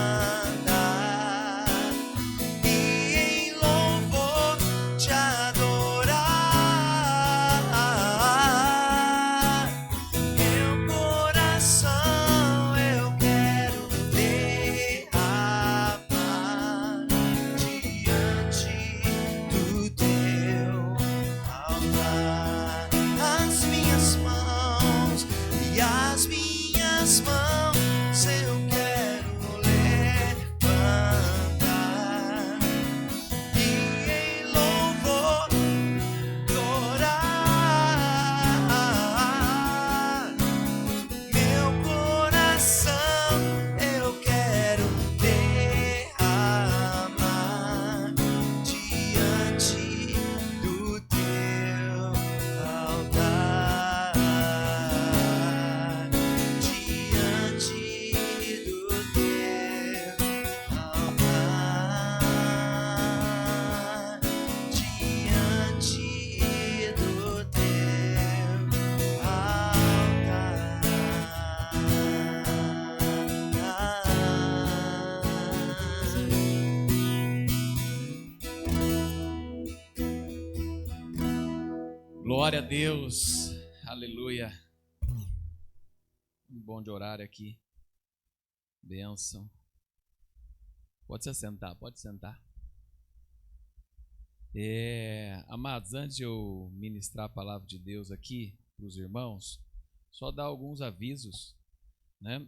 Glória a Deus. Aleluia. Um bom de horário aqui. Bênção. Pode se sentar, pode sentar. Amados, antes de eu ministrar a palavra de Deus aqui para os irmãos, só dar alguns avisos, né?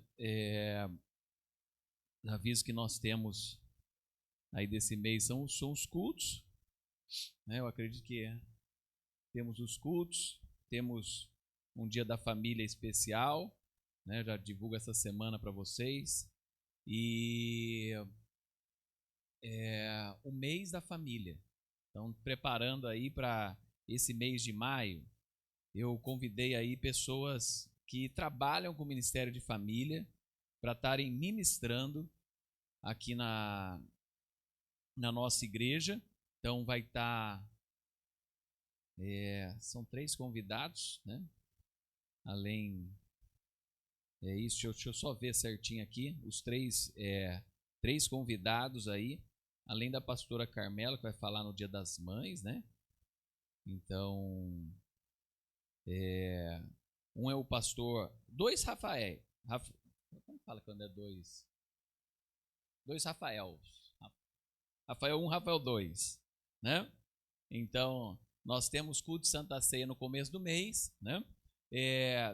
Avisos que nós temos aí desse mês são os cultos, né? Eu acredito que temos os cultos, temos um dia da família especial, né? Eu já divulgo essa semana para vocês, e o mês da família. Então, preparando aí para esse mês de maio, eu convidei aí pessoas que trabalham com o Ministério de Família para estarem ministrando aqui na nossa igreja. Então vai estar, são 3 convidados, né? Além, isso, deixa eu só ver certinho aqui, os 3 convidados aí, além da pastora Carmela, que vai falar no Dia das Mães, né? Então, um é o pastor, 2 Rafael, como fala quando é 2 Rafael? Rafael 1, Rafael 2, né? Então, nós temos culto de Santa Ceia no começo do mês, né?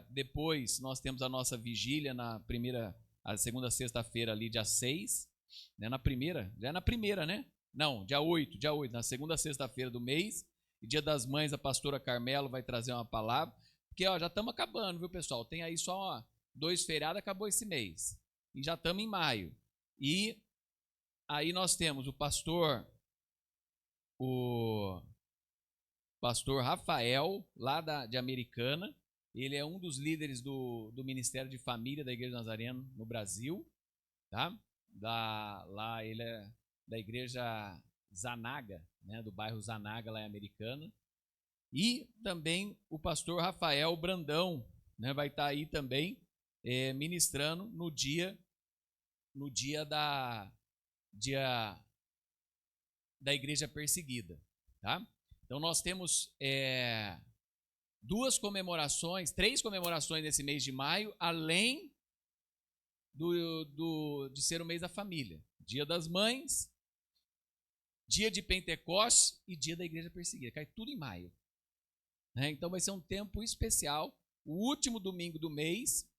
Depois, nós temos a nossa vigília a segunda sexta-feira ali, dia 6, né? Já é na primeira, né? Não, dia 8, na segunda sexta-feira do mês. E Dia das Mães, a pastora Carmelo vai trazer uma palavra, porque já estamos acabando, viu, pessoal? Tem aí só 2 feriados, acabou esse mês. E já estamos em maio. E aí nós temos o pastor Rafael, lá de Americana. Ele é um dos líderes do Ministério de Família da Igreja Nazarena no Brasil, tá? Lá ele é da Igreja Zanaga, né? Do bairro Zanaga, lá em Americana. E também o pastor Rafael Brandão, né? Vai estar aí também ministrando no dia da Igreja Perseguida, tá? Então nós temos 3 comemorações nesse mês de maio, além de ser o mês da família. Dia das Mães, Dia de Pentecostes e Dia da Igreja Perseguida. Cai tudo em maio, né? Então vai ser um tempo especial, o último domingo do mês,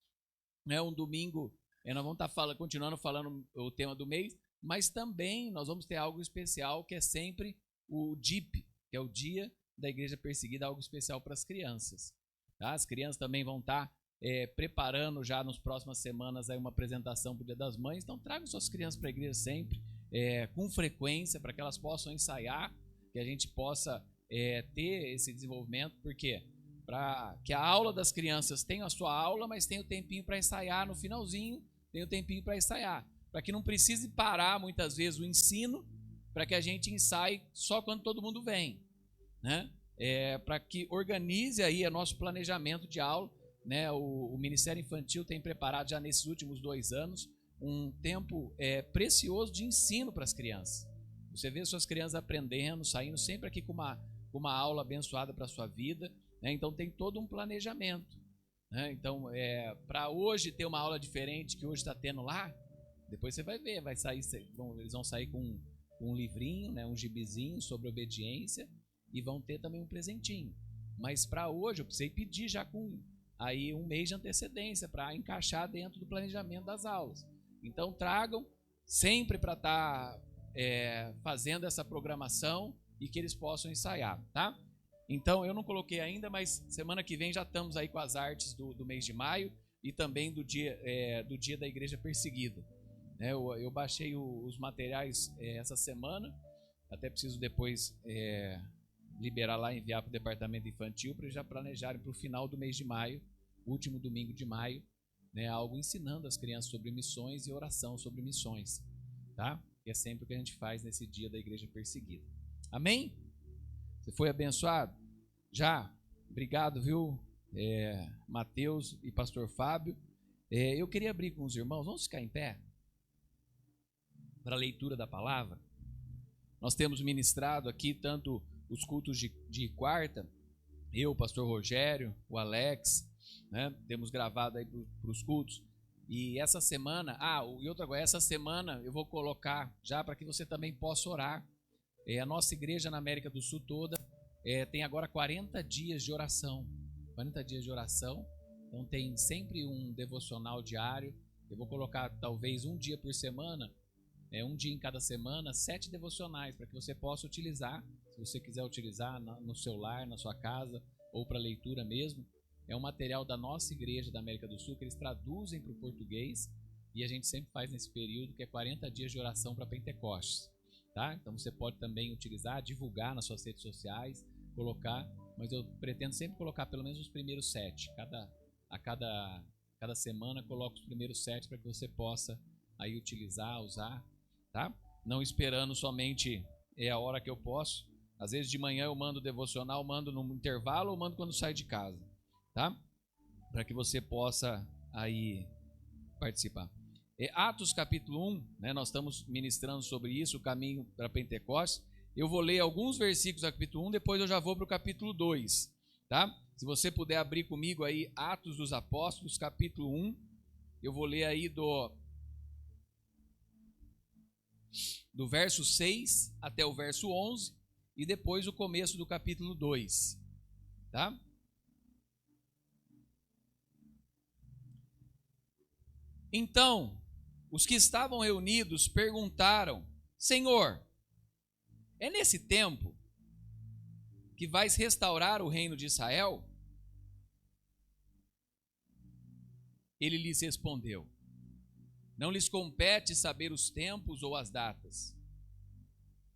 né? Um domingo, nós vamos estar continuando falando o tema do mês, mas também nós vamos ter algo especial, que é sempre o DIP, que é o Dia da Igreja Perseguida, algo especial para as crianças, tá? As crianças também vão estar preparando já nas próximas semanas aí uma apresentação para o Dia das Mães. Então tragam suas crianças para a igreja sempre, com frequência, para que elas possam ensaiar, que a gente possa ter esse desenvolvimento, porque para que a aula das crianças tenha a sua aula, mas tenha o tempinho para ensaiar no finalzinho, tenha o tempinho para ensaiar, para que não precise parar muitas vezes o ensino, para que a gente ensaie só quando todo mundo vem, né? Para que organize aí o nosso planejamento de aula, né? O Ministério Infantil tem preparado já nesses últimos 2 anos um tempo precioso de ensino para as crianças. Você vê suas crianças aprendendo, saindo sempre aqui com uma aula abençoada para a sua vida, né? Então tem todo um planejamento, né? Então, para hoje ter uma aula diferente que hoje está tendo lá, depois você vai ver, eles vão sair com um livrinho, né? Um gibizinho sobre obediência, e vão ter também um presentinho. Mas para hoje eu precisei pedir já com aí um mês de antecedência para encaixar dentro do planejamento das aulas. Então tragam sempre para estar fazendo essa programação e que eles possam ensaiar, tá? Então eu não coloquei ainda, mas semana que vem já estamos aí com as artes do mês de maio e também do dia da Igreja Perseguida. Eu baixei os materiais essa semana, até preciso depois liberar lá, enviar para o departamento infantil, para eles já planejarem para o final do mês de maio, último domingo de maio, né, algo ensinando as crianças sobre missões e oração sobre missões, tá? Que é sempre o que a gente faz nesse dia da Igreja Perseguida. Amém? Você foi abençoado? Já? Obrigado, viu, Mateus e pastor Fábio. Eu queria abrir com os irmãos, vamos ficar em pé para a leitura da palavra. Nós temos ministrado aqui tanto os cultos de quarta, eu, o pastor Rogério, o Alex, né, temos gravado aí para os cultos. E essa semana, e outra coisa, essa semana eu vou colocar já para que você também possa orar. A nossa igreja na América do Sul toda tem agora 40 dias de oração. 40 dias de oração. Então tem sempre um devocional diário. Eu vou colocar talvez um dia por semana, um dia em cada semana, 7 devocionais para que você possa utilizar, se você quiser utilizar no celular, na sua casa ou para leitura mesmo. É um material da nossa igreja da América do Sul que eles traduzem para o português e a gente sempre faz nesse período, que é 40 dias de oração para Pentecostes, tá? Então você pode também utilizar, divulgar nas suas redes sociais, colocar, mas eu pretendo sempre colocar pelo menos os primeiros 7. A cada semana coloco os primeiros 7 para que você possa aí utilizar, usar, tá? Não esperando somente a hora que eu posso. Às vezes de manhã eu mando devocional, mando no intervalo ou mando quando saio de casa. Tá? Para que você possa aí participar. Atos capítulo 1, né, nós estamos ministrando sobre isso, o caminho para Pentecostes. Eu vou ler alguns versículos do capítulo 1, depois eu já vou para o capítulo 2. Tá? Se você puder abrir comigo aí Atos dos Apóstolos, capítulo 1, eu vou ler aí do verso 6 até o verso 11 e depois o começo do capítulo 2. Tá? Então, os que estavam reunidos perguntaram: Senhor, é nesse tempo que vais restaurar o reino de Israel? Ele lhes respondeu: Não lhes compete saber os tempos ou as datas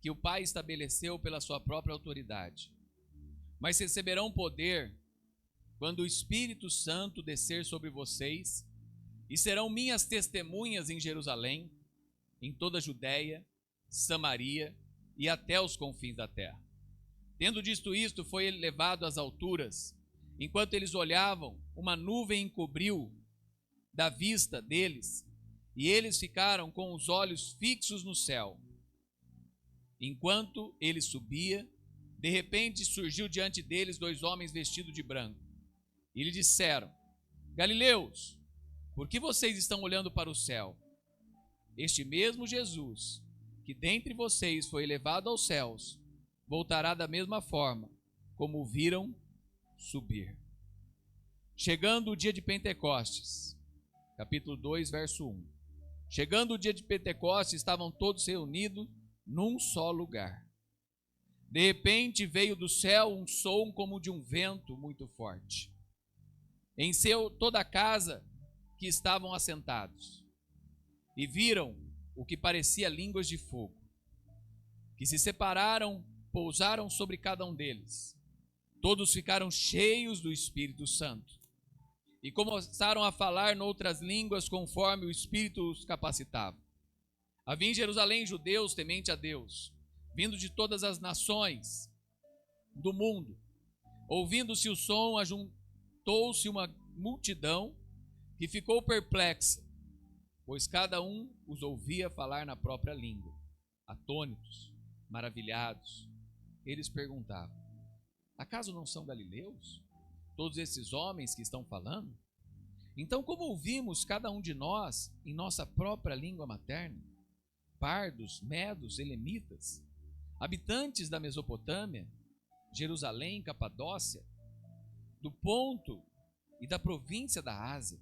que o Pai estabeleceu pela sua própria autoridade, mas receberão poder quando o Espírito Santo descer sobre vocês, e serão minhas testemunhas em Jerusalém, em toda a Judéia, Samaria e até os confins da terra. Tendo dito isto, foi ele levado às alturas. Enquanto eles olhavam, uma nuvem encobriu da vista deles, e eles ficaram com os olhos fixos no céu. Enquanto ele subia, de repente surgiu diante deles 2 homens vestidos de branco. E lhe disseram: Galileus, por que vocês estão olhando para o céu? Este mesmo Jesus, que dentre vocês foi elevado aos céus, voltará da mesma forma como o viram subir. Chegando o dia de Pentecostes, capítulo 2, verso 1. Chegando o dia de Pentecostes, estavam todos reunidos num só lugar. De repente veio do céu um som como de um vento muito forte. Encheu toda a casa que estavam assentados, e viram o que parecia línguas de fogo, que se separaram, pousaram sobre cada um deles. Todos ficaram cheios do Espírito Santo, e começaram a falar noutras línguas conforme o Espírito os capacitava. Havia em Jerusalém judeus temente a Deus, vindo de todas as nações do mundo. Ouvindo-se o som, ajuntou-se uma multidão que ficou perplexa, pois cada um os ouvia falar na própria língua. Atônitos, maravilhados, eles perguntavam: acaso não são galileus todos esses homens que estão falando? Então, como ouvimos cada um de nós em nossa própria língua materna? Pardos, medos, elemitas, habitantes da Mesopotâmia, Jerusalém, Capadócia, do Ponto e da província da Ásia,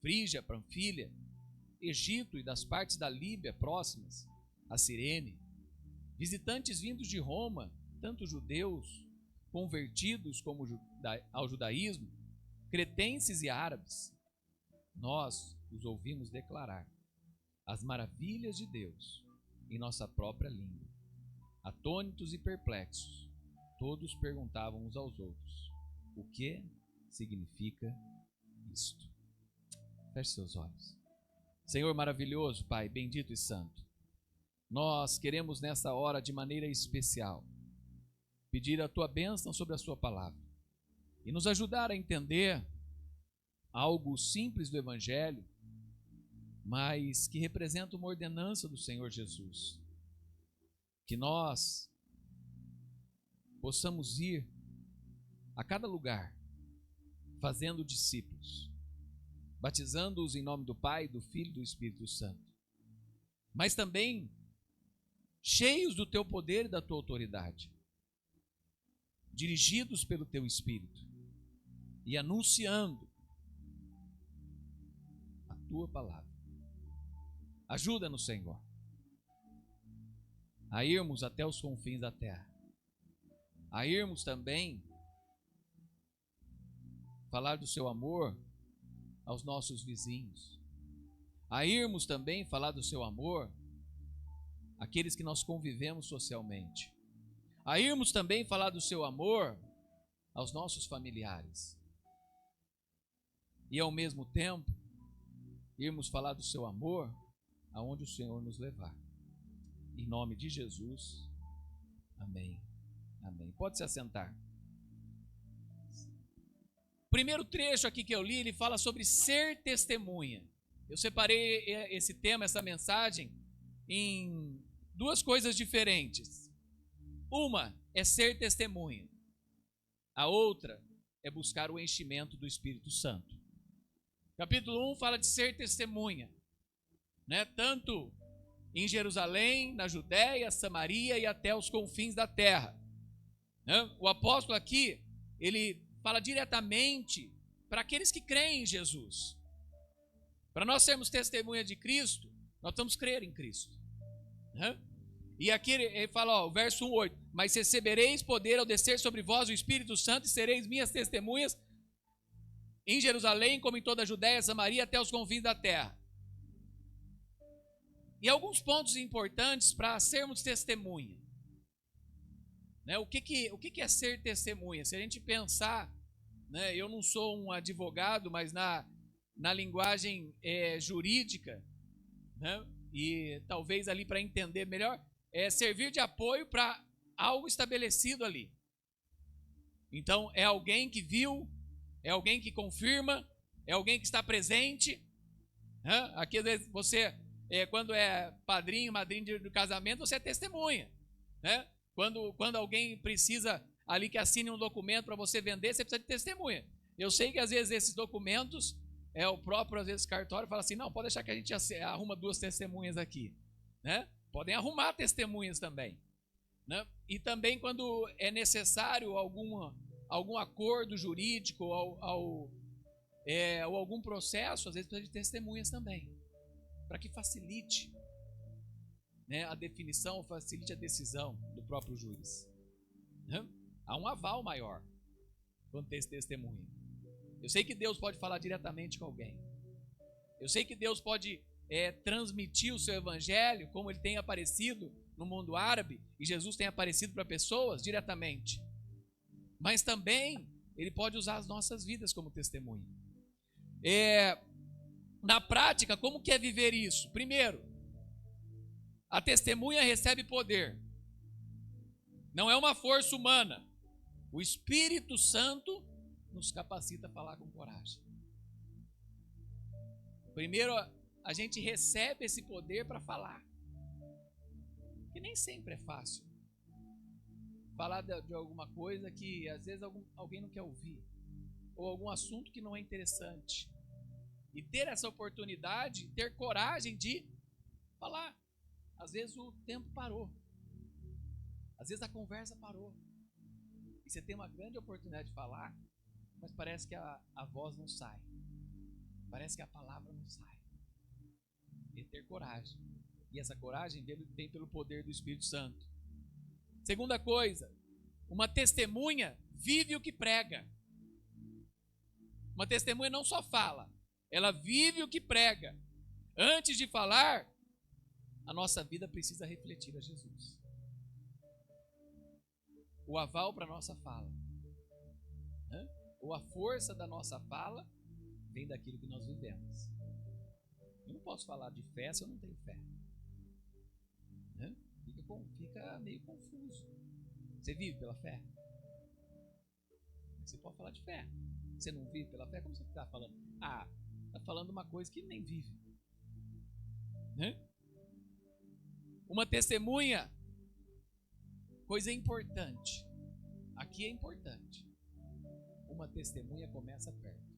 Frígia, Panfilha, Egito e das partes da Líbia próximas, a Cirene, visitantes vindos de Roma, tanto judeus convertidos como ao judaísmo, cretenses e árabes, nós os ouvimos declarar as maravilhas de Deus em nossa própria língua. Atônitos e perplexos, todos perguntavam uns aos outros: o que significa isto? Feche seus olhos. Senhor maravilhoso, Pai, bendito e santo, nós queremos nessa hora, de maneira especial, pedir a Tua bênção sobre a Sua palavra e nos ajudar a entender algo simples do Evangelho, mas que representa uma ordenança do Senhor Jesus. Que nós possamos ir a cada lugar, fazendo discípulos, batizando-os em nome do Pai, do Filho e do Espírito Santo, mas também cheios do teu poder e da tua autoridade, dirigidos pelo teu Espírito e anunciando a tua palavra. Ajuda-nos, Senhor, a irmos até os confins da terra, a irmos também falar do seu amor aos nossos vizinhos, a irmos também falar do seu amor àqueles que nós convivemos socialmente, a irmos também falar do seu amor aos nossos familiares e ao mesmo tempo irmos falar do seu amor aonde o Senhor nos levar. Em nome de Jesus, amém. Amém. Pode se assentar. O primeiro trecho aqui que eu li, ele fala sobre ser testemunha. Eu separei esse tema, essa mensagem, em duas coisas diferentes. Uma é ser testemunha. A outra é buscar o enchimento do Espírito Santo. Capítulo 1 fala de ser testemunha, né? Tanto em Jerusalém, na Judéia, Samaria e até os confins da terra. O apóstolo aqui, ele fala diretamente para aqueles que creem em Jesus. Para nós sermos testemunha de Cristo, nós precisamos crer em Cristo. E aqui ele fala, o verso 1:8, mas recebereis poder ao descer sobre vós o Espírito Santo e sereis minhas testemunhas em Jerusalém, como em toda a Judéia, Samaria, até os confins da terra. E alguns pontos importantes para sermos testemunha. O que é ser testemunha? Se a gente pensar, né, eu não sou um advogado, mas na linguagem jurídica, né, e talvez ali para entender melhor, é servir de apoio para algo estabelecido ali. Então, é alguém que viu, é alguém que confirma, é alguém que está presente. Né? Aqui, às vezes, você, quando é padrinho, madrinha do casamento, você é testemunha, né? Quando alguém precisa ali que assine um documento para você vender, você precisa de testemunha. Eu sei que às vezes esses documentos, o próprio às vezes cartório fala assim, não, pode deixar que a gente arruma 2 testemunhas aqui, né? Podem arrumar testemunhas também, né? E também quando é necessário algum acordo jurídico ou algum processo, às vezes precisa de testemunhas também, para que facilite, né, a definição, facilite a decisão do próprio juiz. Há um aval maior quando tem esse testemunho. Eu sei que Deus pode falar diretamente com alguém. Eu sei que Deus pode transmitir o seu evangelho, como ele tem aparecido no mundo árabe, e Jesus tem aparecido para pessoas diretamente. Mas também ele pode usar as nossas vidas como testemunho. Na prática, como que é viver isso? Primeiro, a testemunha recebe poder. Não é uma força humana. O Espírito Santo nos capacita a falar com coragem. Primeiro, a gente recebe esse poder para falar. Que nem sempre é fácil. Falar de alguma coisa que às vezes alguém não quer ouvir. Ou algum assunto que não é interessante. E ter essa oportunidade, ter coragem de falar. Às vezes o tempo parou. Às vezes a conversa parou. E você tem uma grande oportunidade de falar, mas parece que a voz não sai. Parece que a palavra não sai. E ter coragem. E essa coragem vem pelo poder do Espírito Santo. Segunda coisa, uma testemunha vive o que prega. Uma testemunha não só fala, ela vive o que prega. Antes de falar, a nossa vida precisa refletir a Jesus. O aval para a nossa fala, né? Ou a força da nossa fala vem daquilo que nós vivemos. Eu não posso falar de fé se eu não tenho fé, né? Fica meio confuso. Você vive pela fé? Você pode falar de fé. Você não vive pela fé? Como você está falando? Está falando uma coisa que nem vive, né? Uma testemunha, coisa importante. Aqui é importante. uma testemunha começa perto.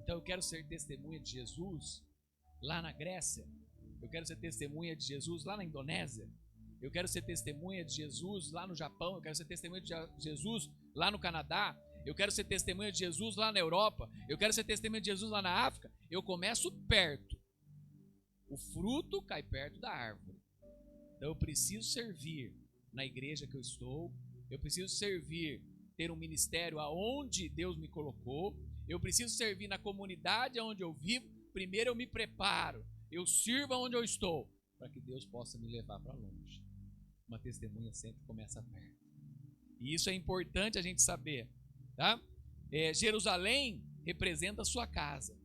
Então eu quero ser testemunha de Jesus lá na Grécia. Eu quero ser testemunha de Jesus lá na Indonésia. Eu quero ser testemunha de Jesus lá no Japão. Eu quero ser testemunha de Jesus lá no Canadá. Eu quero ser testemunha de Jesus lá na Europa. Eu quero ser testemunha de Jesus lá na África. Eu começo perto. O fruto cai perto da árvore. Então eu preciso servir na igreja que eu estou. Eu preciso servir, ter um ministério aonde Deus me colocou. Eu preciso servir na comunidade onde eu vivo. Primeiro eu me preparo. Eu sirvo onde eu estou, para que Deus possa me levar para longe. Uma testemunha sempre começa perto. E isso é importante a gente saber, tá? Jerusalém representa a sua casa.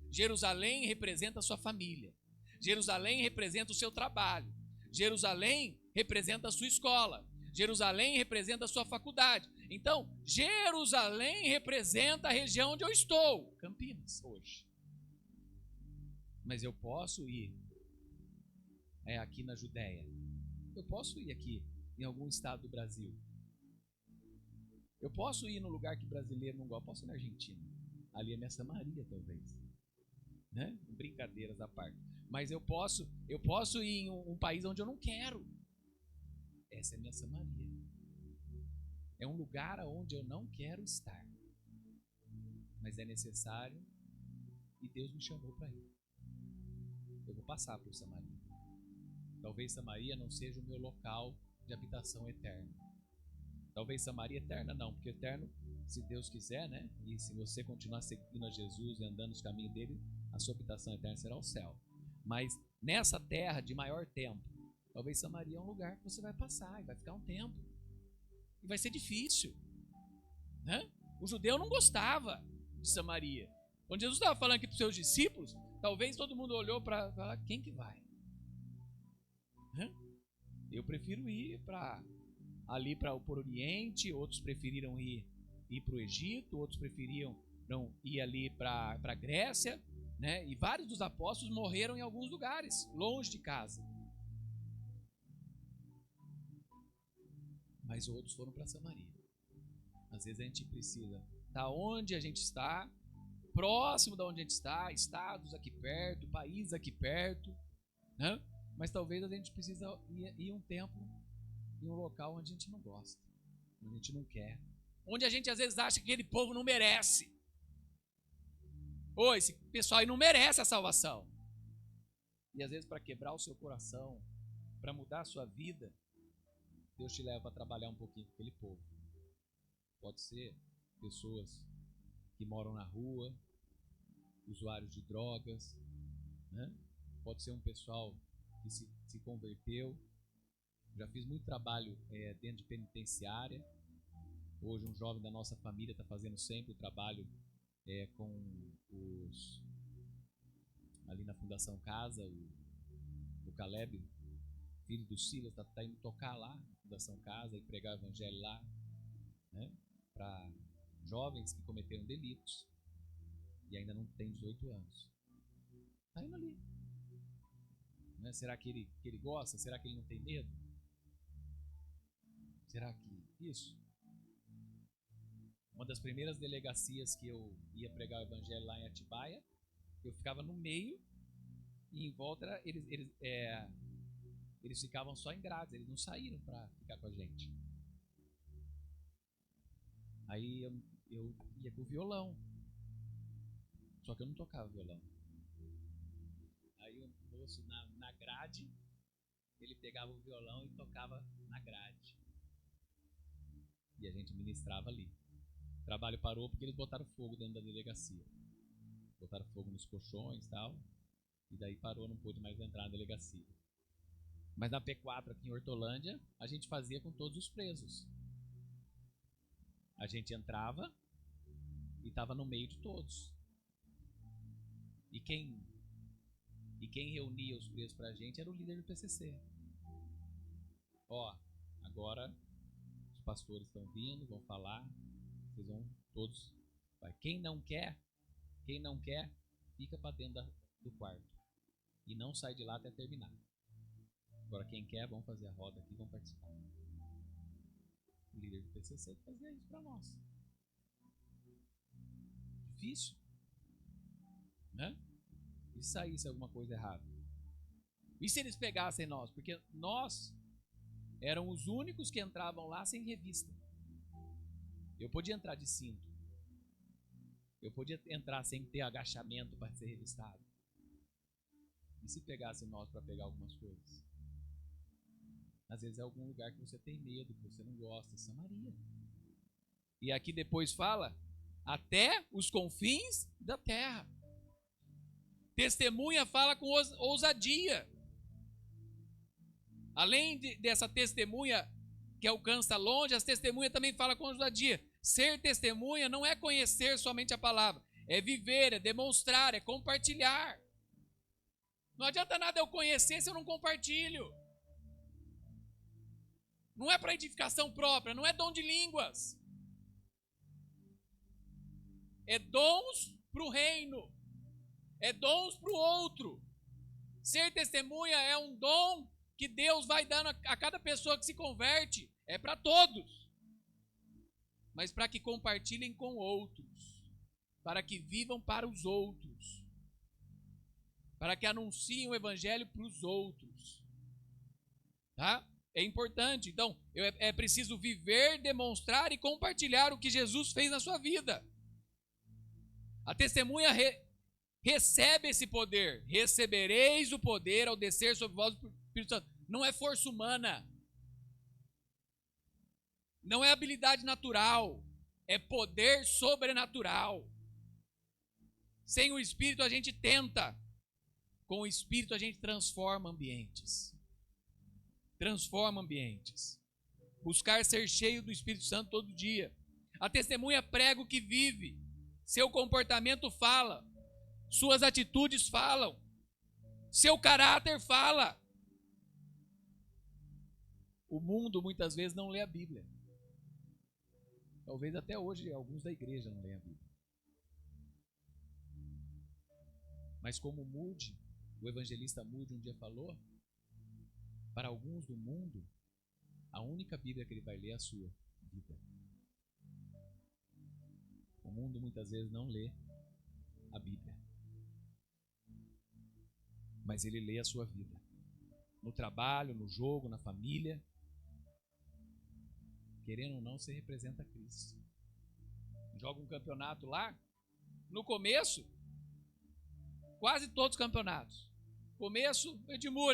Jerusalém representa a sua família. Jerusalém representa o seu trabalho. Jerusalém representa a sua escola. Jerusalém representa a sua faculdade. Então, Jerusalém representa a região onde eu estou, Campinas, hoje. Mas eu posso ir aqui na Judéia. Eu posso ir aqui em algum estado do Brasil. Eu posso ir no lugar que brasileiro não gosta. Eu posso ir na Argentina. Ali é minha Samaria, talvez. Né? Brincadeiras à parte. Mas eu posso ir em um país onde eu não quero. Essa é minha Samaria. É um lugar onde eu não quero estar. Mas é necessário e Deus me chamou para ir. Eu vou passar por Samaria. Talvez Samaria não seja o meu local de habitação eterna. Talvez Samaria eterna não, porque eterno, se Deus quiser, né? E se você continuar seguindo a Jesus e andando nos caminhos dele, a sua habitação eterna será o céu. Mas nessa terra de maior tempo, talvez Samaria é um lugar que você vai passar e vai ficar um tempo. E vai ser difícil, né? O judeu não gostava de Samaria. Quando Jesus estava falando aqui para os seus discípulos, talvez todo mundo olhou para falar, quem que vai? Eu prefiro ir ali para o Oriente, outros preferiram ir para o Egito, outros preferiam não ir ali para a Grécia, né? E vários dos apóstolos morreram em alguns lugares, longe de casa. Mas outros foram para Samaria. Às vezes a gente precisa estar onde a gente está, próximo de onde a gente está, estados aqui perto, países aqui perto, né? Mas talvez a gente precisa ir um tempo em um local onde a gente não gosta, onde a gente não quer, onde a gente às vezes acha que aquele povo não merece. Esse pessoal aí não merece a salvação. E às vezes para quebrar o seu coração, para mudar a sua vida, Deus te leva a trabalhar um pouquinho com aquele povo. Pode ser pessoas que moram na rua, usuários de drogas, né? Pode ser um pessoal que se converteu. Já fiz muito trabalho dentro de penitenciária. Hoje um jovem da nossa família está fazendo sempre o trabalho com os ali na Fundação Casa, o Caleb, filho do Silas, está indo tocar lá na Fundação Casa e pregar o evangelho lá, né, para jovens que cometeram delitos e ainda não tem 18 anos. Está indo ali. Né? Será que ele gosta? Será que ele não tem medo? Será que isso? Uma das primeiras delegacias que eu ia pregar o evangelho lá em Atibaia, eu ficava no meio e em volta eles ficavam só em grades, eles não saíram para ficar com a gente. Aí eu ia com o violão, só que eu não tocava violão. Aí o moço na grade, ele pegava o violão e tocava na grade. E a gente ministrava ali. O trabalho parou porque eles botaram fogo dentro da delegacia. Botaram fogo nos colchões e tal. E daí parou, não pôde mais entrar na delegacia. Mas na P4 aqui em Hortolândia, a gente fazia com todos os presos. A gente entrava e estava no meio de todos. E quem reunia os presos pra gente era o líder do PCC. Agora os pastores estão vindo, vão falar, vocês vão todos. Quem não quer, fica para dentro do quarto. E não sai de lá até terminar. Agora quem quer, vamos fazer a roda aqui, vamos participar. O líder do PCC fazia isso para nós. Difícil, né? E saísse alguma coisa errada? E se eles pegassem nós? Porque nós éramos os únicos que entravam lá sem revista. Eu podia entrar de cinto. Eu podia entrar sem ter agachamento para ser revistado. E se pegassem nós para pegar algumas coisas? Às vezes é algum lugar que você tem medo, que você não gosta. Samaria. E aqui depois fala, até os confins da terra. Testemunha fala com ousadia. Além dessa testemunha que alcança longe, as testemunhas também falam com ousadia. Ser testemunha não é conhecer somente a palavra, é viver, é demonstrar, é compartilhar. Não adianta nada eu conhecer se eu não compartilho. Não é para edificação própria, não é dom de línguas. É dons para o reino. É dons para o outro. Ser testemunha é um dom que Deus vai dando a cada pessoa que se converte. É para todos. Mas para que compartilhem com outros. Para que vivam para os outros. Para que anunciem o evangelho para os outros. Tá? É importante. Então, é preciso viver, demonstrar e compartilhar o que Jesus fez na sua vida. A testemunha recebe esse poder. Recebereis o poder ao descer sobre vós o Espírito Santo. Não é força humana. Não é habilidade natural. É poder sobrenatural. Sem o Espírito a gente tenta. Com o Espírito a gente transforma ambientes. Transforma ambientes. Buscar ser cheio do Espírito Santo todo dia. A testemunha prega o que vive. Seu comportamento fala. Suas atitudes falam. Seu caráter fala. O mundo muitas vezes não lê a Bíblia. Talvez até hoje alguns da igreja não leem a Bíblia. Mas como Moody, o evangelista Moody um dia falou, para alguns do mundo, a única Bíblia que ele vai ler é a sua vida. O mundo muitas vezes não lê a Bíblia. Mas ele lê a sua vida. No trabalho, no jogo, na família. Querendo ou não, você representa Cristo. Joga um campeonato lá. No começo, quase todos os campeonatos. Começo, Edmur.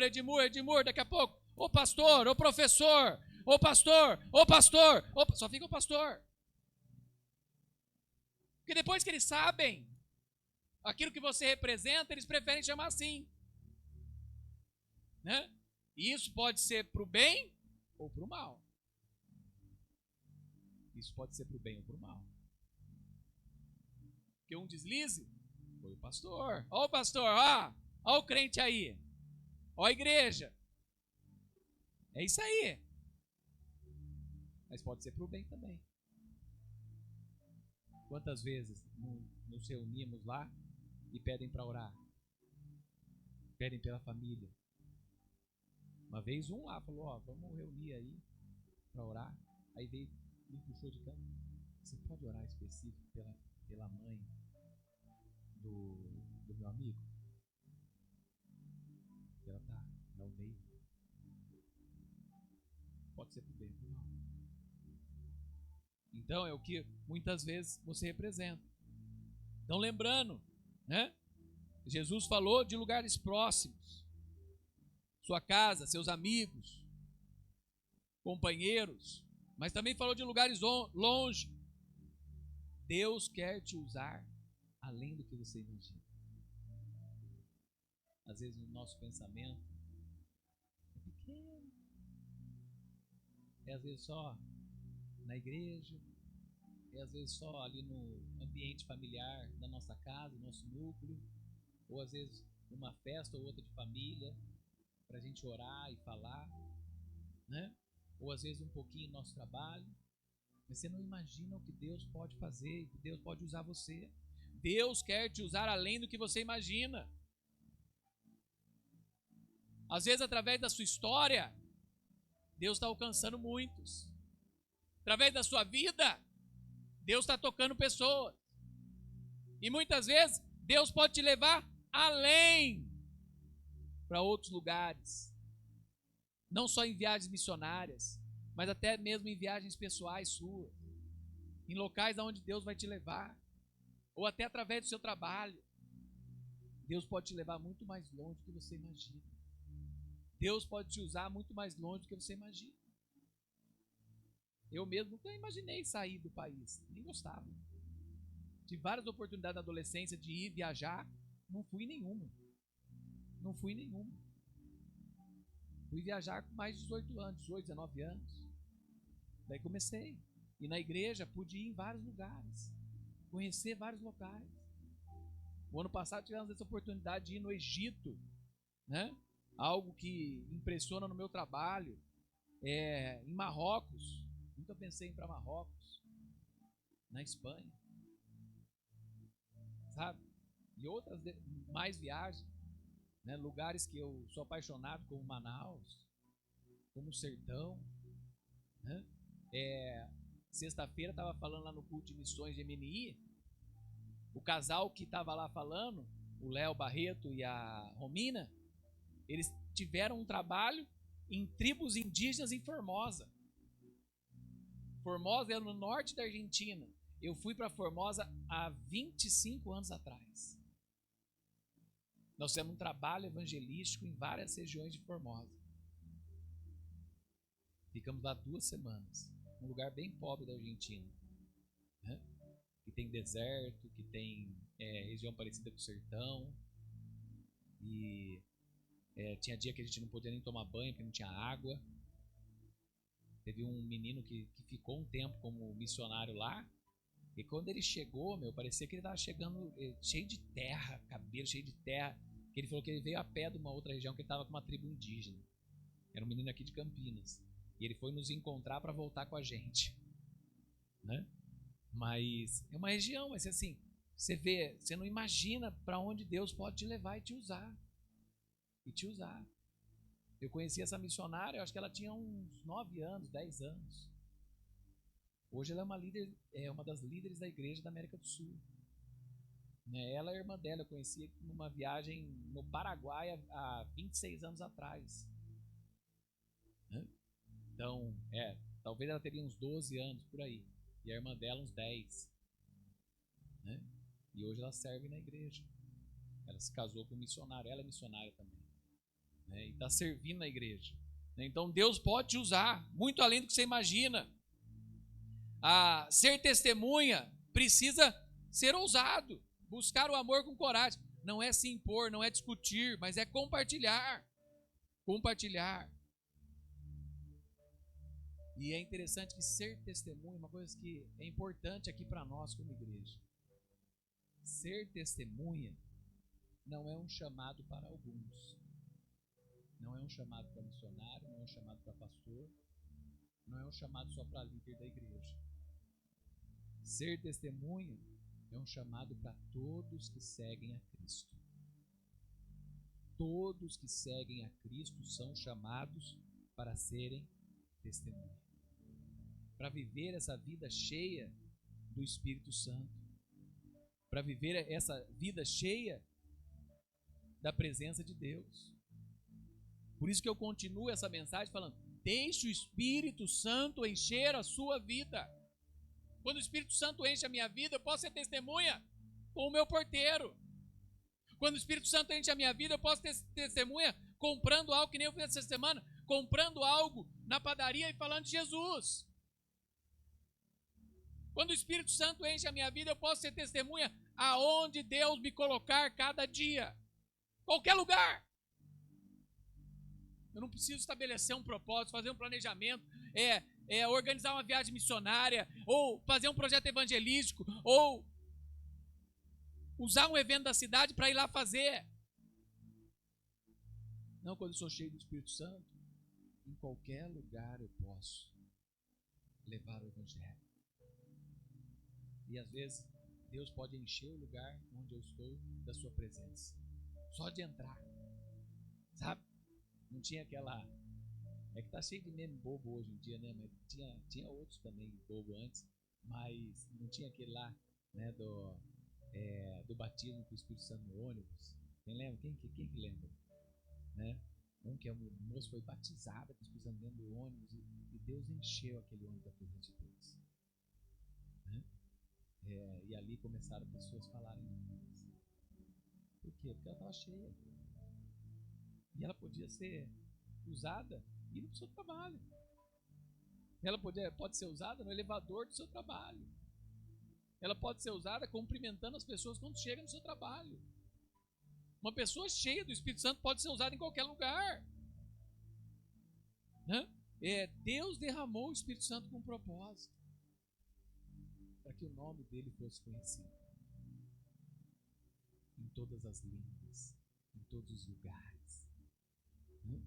Daqui a pouco, ô pastor, ô professor, ô pastor. Só fica o pastor. Porque depois que eles sabem aquilo que você representa, eles preferem chamar assim. Né? E isso pode ser para o bem ou para o mal. Isso pode ser para o bem ou para o mal. Porque um deslize foi o pastor. Ó o pastor, ó o crente aí. Ó a igreja. É isso aí. Mas pode ser para o bem também. Quantas vezes nos reunimos lá e pedem para orar? Pedem pela família. Uma vez um lá falou, vamos reunir aí para orar. Aí veio, me puxou de canto. Você pode orar específico pela mãe do meu amigo? Ela está na UTI. Pode ser pro bem ou pro mal. Então é o que muitas vezes você representa. Então lembrando, né? Jesus falou de lugares próximos. Sua casa, seus amigos, companheiros, mas também falou de lugares longe. Deus quer te usar além do que você imagina. Às vezes o nosso pensamento é pequeno. É às vezes só na igreja, é às vezes só ali no ambiente familiar da nossa casa, nosso núcleo, ou às vezes numa festa ou outra de família, para a gente orar e falar, né? Ou às vezes um pouquinho no nosso trabalho. Mas você não imagina o que Deus pode fazer, que Deus pode usar você. Deus quer te usar além do que você imagina. Às vezes através da sua história, Deus está alcançando muitos. através da sua vida, Deus está tocando pessoas. E muitas vezes, Deus pode te levar além, para outros lugares. Não só em viagens missionárias, mas até mesmo em viagens pessoais suas. Em locais onde Deus vai te levar. Ou até através do seu trabalho. Deus pode te levar muito mais longe do que você imagina. Deus pode te usar muito mais longe do que você imagina. Eu mesmo nunca imaginei sair do país. Nem gostava. Tive várias oportunidades na adolescência de ir viajar. Não fui nenhuma. Não fui nenhuma. Fui viajar com mais de 18 anos, 18, 19 anos. Daí comecei. E na igreja pude ir em vários lugares. Conhecer vários locais. O ano passado tivemos essa oportunidade de ir no Egito, né? Algo que impressiona no meu trabalho. Em Marrocos. Nunca pensei em ir para Marrocos. Na Espanha. Sabe? E outras mais viagens. Né? Lugares que eu sou apaixonado, como Manaus, como o Sertão. Né? Sexta-feira estava falando lá no culto de missões de MNI. O casal que estava lá falando, o Léo Barreto e a Romina, eles tiveram um trabalho em tribos indígenas em Formosa. Formosa é no norte da Argentina. Eu fui para Formosa há 25 anos atrás. Nós fizemos um trabalho evangelístico em várias regiões de Formosa. Ficamos lá 2 semanas. Um lugar bem pobre da Argentina. Né? Que tem deserto, que tem região parecida com o sertão. E tinha dia que a gente não podia nem tomar banho porque não tinha água. Teve um menino que ficou um tempo como missionário lá. E quando ele chegou, parecia que ele estava chegando cheio de terra, cabelo cheio de terra. Que ele falou que ele veio a pé de uma outra região, que ele estava com uma tribo indígena. Era um menino aqui de Campinas. E ele foi nos encontrar para voltar com a gente. Né? Mas é uma região, mas assim, você não imagina para onde Deus pode te levar e te usar. E te usar. Eu conheci essa missionária, eu acho que ela tinha uns 9 anos, 10 anos. Hoje ela é uma das líderes da igreja da América do Sul. Ela e a irmã dela eu conheci numa viagem no Paraguai há 26 anos atrás. Então, talvez ela teria uns 12 anos por aí. E a irmã dela uns 10. E hoje ela serve na igreja. Ela se casou com um missionário, ela é missionária também. E está servindo na igreja. Então Deus pode te usar muito além do que você imagina. Ser testemunha precisa ser ousado. Buscar o amor com coragem. Não é se impor, não é discutir, mas é compartilhar. Compartilhar. E é interessante que ser testemunha é uma coisa que é importante aqui para nós como igreja. Ser testemunha não é um chamado para alguns. Não é um chamado para missionário, não é um chamado para pastor, não é um chamado só para líder da igreja. Ser testemunha é um chamado para todos que seguem a Cristo. Todos que seguem a Cristo são chamados para serem testemunha. Para viver essa vida cheia do Espírito Santo. Para viver essa vida cheia da presença de Deus. Por isso que eu continuo essa mensagem falando: deixe o Espírito Santo encher a sua vida. Quando o Espírito Santo enche a minha vida, eu posso ser testemunha com o meu porteiro. Quando o Espírito Santo enche a minha vida, eu posso ter testemunha comprando algo, que nem eu fiz essa semana, comprando algo na padaria e falando de Jesus. Quando o Espírito Santo enche a minha vida, eu posso ser testemunha aonde Deus me colocar cada dia. Qualquer lugar. Eu não preciso estabelecer um propósito, fazer um planejamento, organizar uma viagem missionária, ou fazer um projeto evangelístico, ou usar um evento da cidade para ir lá fazer. Não, quando eu sou cheio do Espírito Santo, em qualquer lugar eu posso levar o evangelho. E às vezes Deus pode encher o lugar onde eu estou da sua presença. Só de entrar. Sabe? Não tinha É que tá cheio de meme bobo hoje em dia, né? Mas tinha outros também bobo antes, mas não tinha aquele lá, né, do batismo com o Espírito Santo no ônibus. Quem lembra? Quem que lembra? Né? Que a moça foi batizada com o Espírito Santo dentro do ônibus e Deus encheu aquele ônibus da presença de Deus. Né? E ali começaram pessoas a falarem em línguas. Por quê? Porque ela estava cheia. E ela podia ser usada indo para o seu trabalho. Ela pode ser usada no elevador do seu trabalho. Ela pode ser usada cumprimentando as pessoas quando chega no seu trabalho. Uma pessoa cheia do Espírito Santo pode ser usada em qualquer lugar. Né? Deus derramou o Espírito Santo com um propósito. Para que o nome dele fosse conhecido. Em todas as línguas. Em todos os lugares. Né?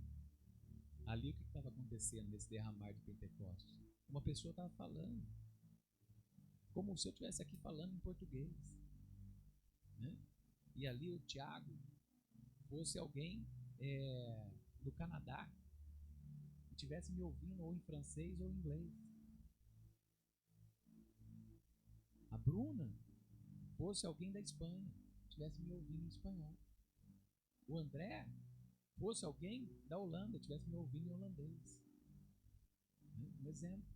Ali o que estava acontecendo nesse derramar de Pentecostes? Uma pessoa estava falando. Como se eu estivesse aqui falando em português. Né? E ali o Tiago fosse alguém do Canadá que estivesse me ouvindo ou em francês ou em inglês. A Bruna fosse alguém da Espanha que estivesse me ouvindo em espanhol. O André fosse alguém da Holanda que estivesse me ouvindo em holandês. Um exemplo.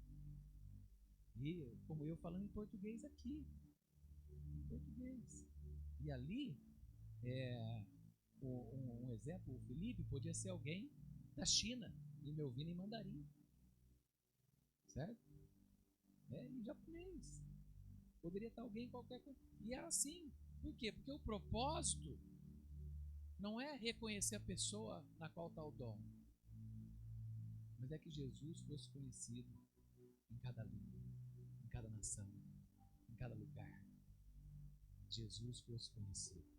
E como eu falando em português aqui. Em português. E ali, um exemplo, o Felipe podia ser alguém da China e me ouvindo em mandarim. Certo? Em japonês. Poderia estar alguém em qualquer coisa. E era assim. Por quê? Porque o propósito não é reconhecer a pessoa na qual está o dom, mas é que Jesus fosse conhecido em cada língua, em cada nação, em cada lugar. Jesus fosse conhecido.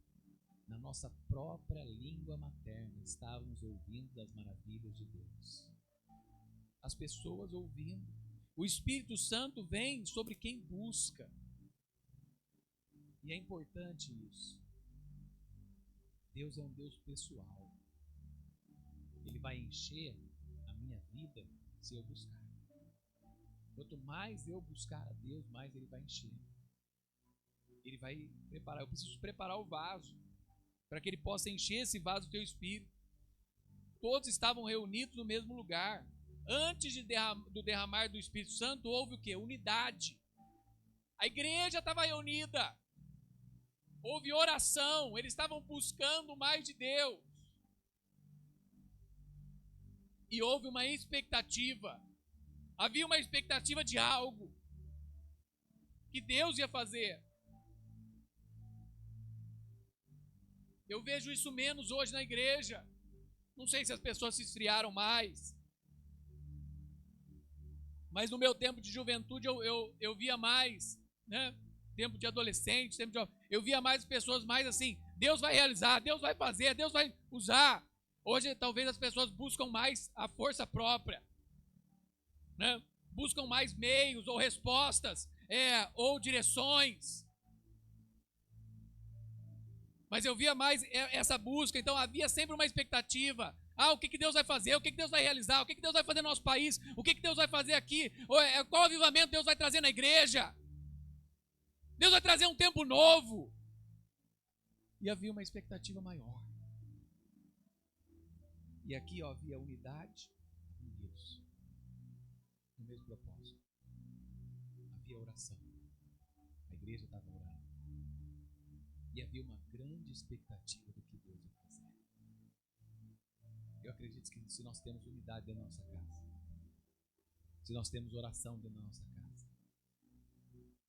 Na nossa própria língua materna, estávamos ouvindo das maravilhas de Deus. As pessoas ouvindo. O Espírito Santo vem sobre quem busca. E é importante isso. Deus é um Deus pessoal. Ele vai encher a minha vida se eu buscar. Quanto mais eu buscar a Deus, mais Ele vai encher. Ele vai preparar. Eu preciso preparar o vaso para que Ele possa encher esse vaso do teu Espírito. Todos estavam reunidos no mesmo lugar. Antes do derramar do Espírito Santo, houve o quê? Unidade. A igreja estava reunida. Houve oração. Eles estavam buscando mais de Deus. E houve uma expectativa. Havia uma expectativa de algo que Deus ia fazer. Eu vejo isso menos hoje na igreja. Não sei se as pessoas se esfriaram mais. Mas no meu tempo de juventude eu via mais, né? Tempo de adolescente, eu via mais pessoas mais assim, Deus vai realizar, Deus vai fazer, Deus vai usar. Hoje talvez as pessoas buscam mais a força própria, né? Buscam mais meios ou respostas, ou direções. Mas eu via mais essa busca, então havia sempre uma expectativa. O que Deus vai fazer? O que Deus vai realizar? O que Deus vai fazer no nosso país? O que Deus vai fazer aqui? Qual avivamento Deus vai trazer na igreja? Deus vai trazer um tempo novo. E havia uma expectativa maior. E aqui havia unidade em Deus. No mesmo propósito. Havia oração. A igreja estava orando. E havia uma grande expectativa do que Deus ia fazer. Eu acredito que se nós temos unidade dentro da nossa casa, se nós temos oração dentro da nossa casa,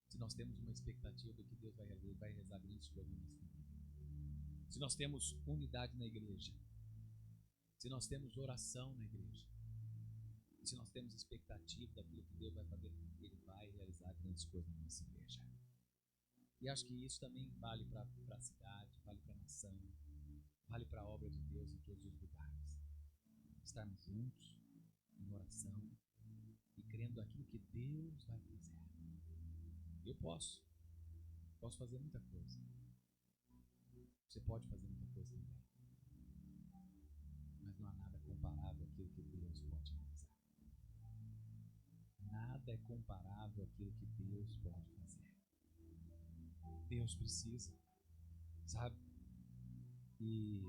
se nós temos uma expectativa do que Deus vai realizar grandes coisas na nossa vida, se nós temos unidade na igreja, se nós temos oração na igreja, se nós temos expectativa daquilo que Deus vai fazer, Ele vai realizar grandes coisas na nossa igreja. E acho que isso também vale para a cidade, vale para a nação, vale para a obra de Deus em todos os lugares. Estarmos juntos em oração e crendo naquilo que Deus vai fazer. Eu posso fazer muita coisa. Você pode fazer muita coisa também. Mas não há nada comparável àquilo que Deus pode realizar. nada é comparável àquilo que Deus pode fazer. Deus precisa, sabe? E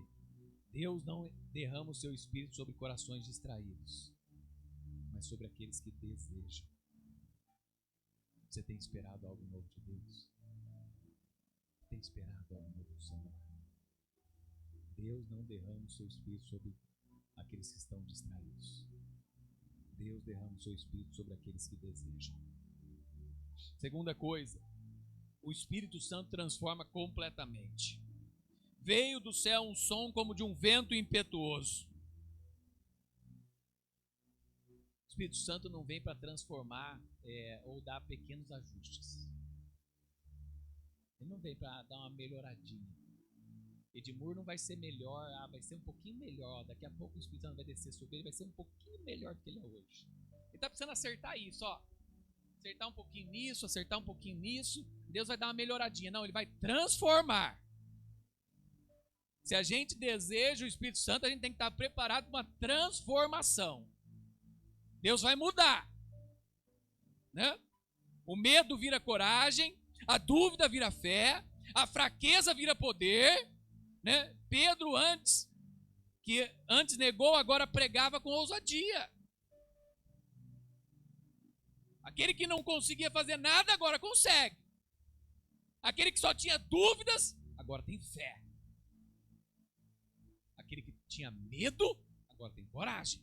Deus não derrama o seu espírito sobre corações distraídos, mas sobre aqueles que desejam. Você tem esperado algo novo de Deus? Tem esperado algo novo do Senhor? Deus não derrama o seu espírito sobre aqueles que estão distraídos. Deus derrama o seu espírito sobre aqueles que desejam. Segunda coisa, o Espírito Santo transforma completamente. Veio do céu um som como de um vento impetuoso. O Espírito Santo não vem para transformar ou dar pequenos ajustes. Ele não vem para dar uma melhoradinha. Edmur não vai ser melhor, vai ser um pouquinho melhor. Daqui a pouco o Espírito Santo vai descer sobre ele, vai ser um pouquinho melhor do que ele é hoje. Ele está precisando acertar isso, ó. Acertar um pouquinho nisso, acertar um pouquinho nisso. Deus vai dar uma melhoradinha. Não, ele vai transformar. Se a gente deseja o Espírito Santo, a gente tem que estar preparado para uma transformação. Deus vai mudar, né? O medo vira coragem, a dúvida vira fé, a fraqueza vira poder, né? Pedro antes negou, agora pregava com ousadia. Aquele que não conseguia fazer nada, agora consegue. Aquele que só tinha dúvidas, agora tem fé. Aquele que tinha medo, agora tem coragem.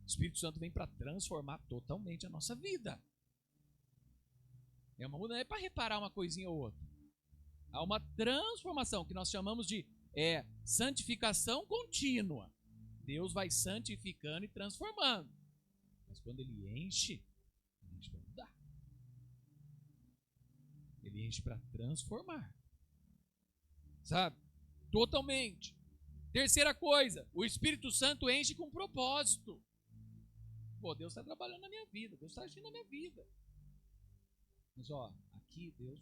O Espírito Santo vem para transformar totalmente a nossa vida. É uma mudança, não é para reparar uma coisinha ou outra. Há uma transformação que nós chamamos de santificação contínua. Deus vai santificando e transformando. Mas quando ele enche para mudar. Ele enche para transformar. Sabe? Totalmente. Terceira coisa, o Espírito Santo enche com propósito. Pô, Deus está trabalhando na minha vida, Deus está agindo na minha vida. Mas aqui Deus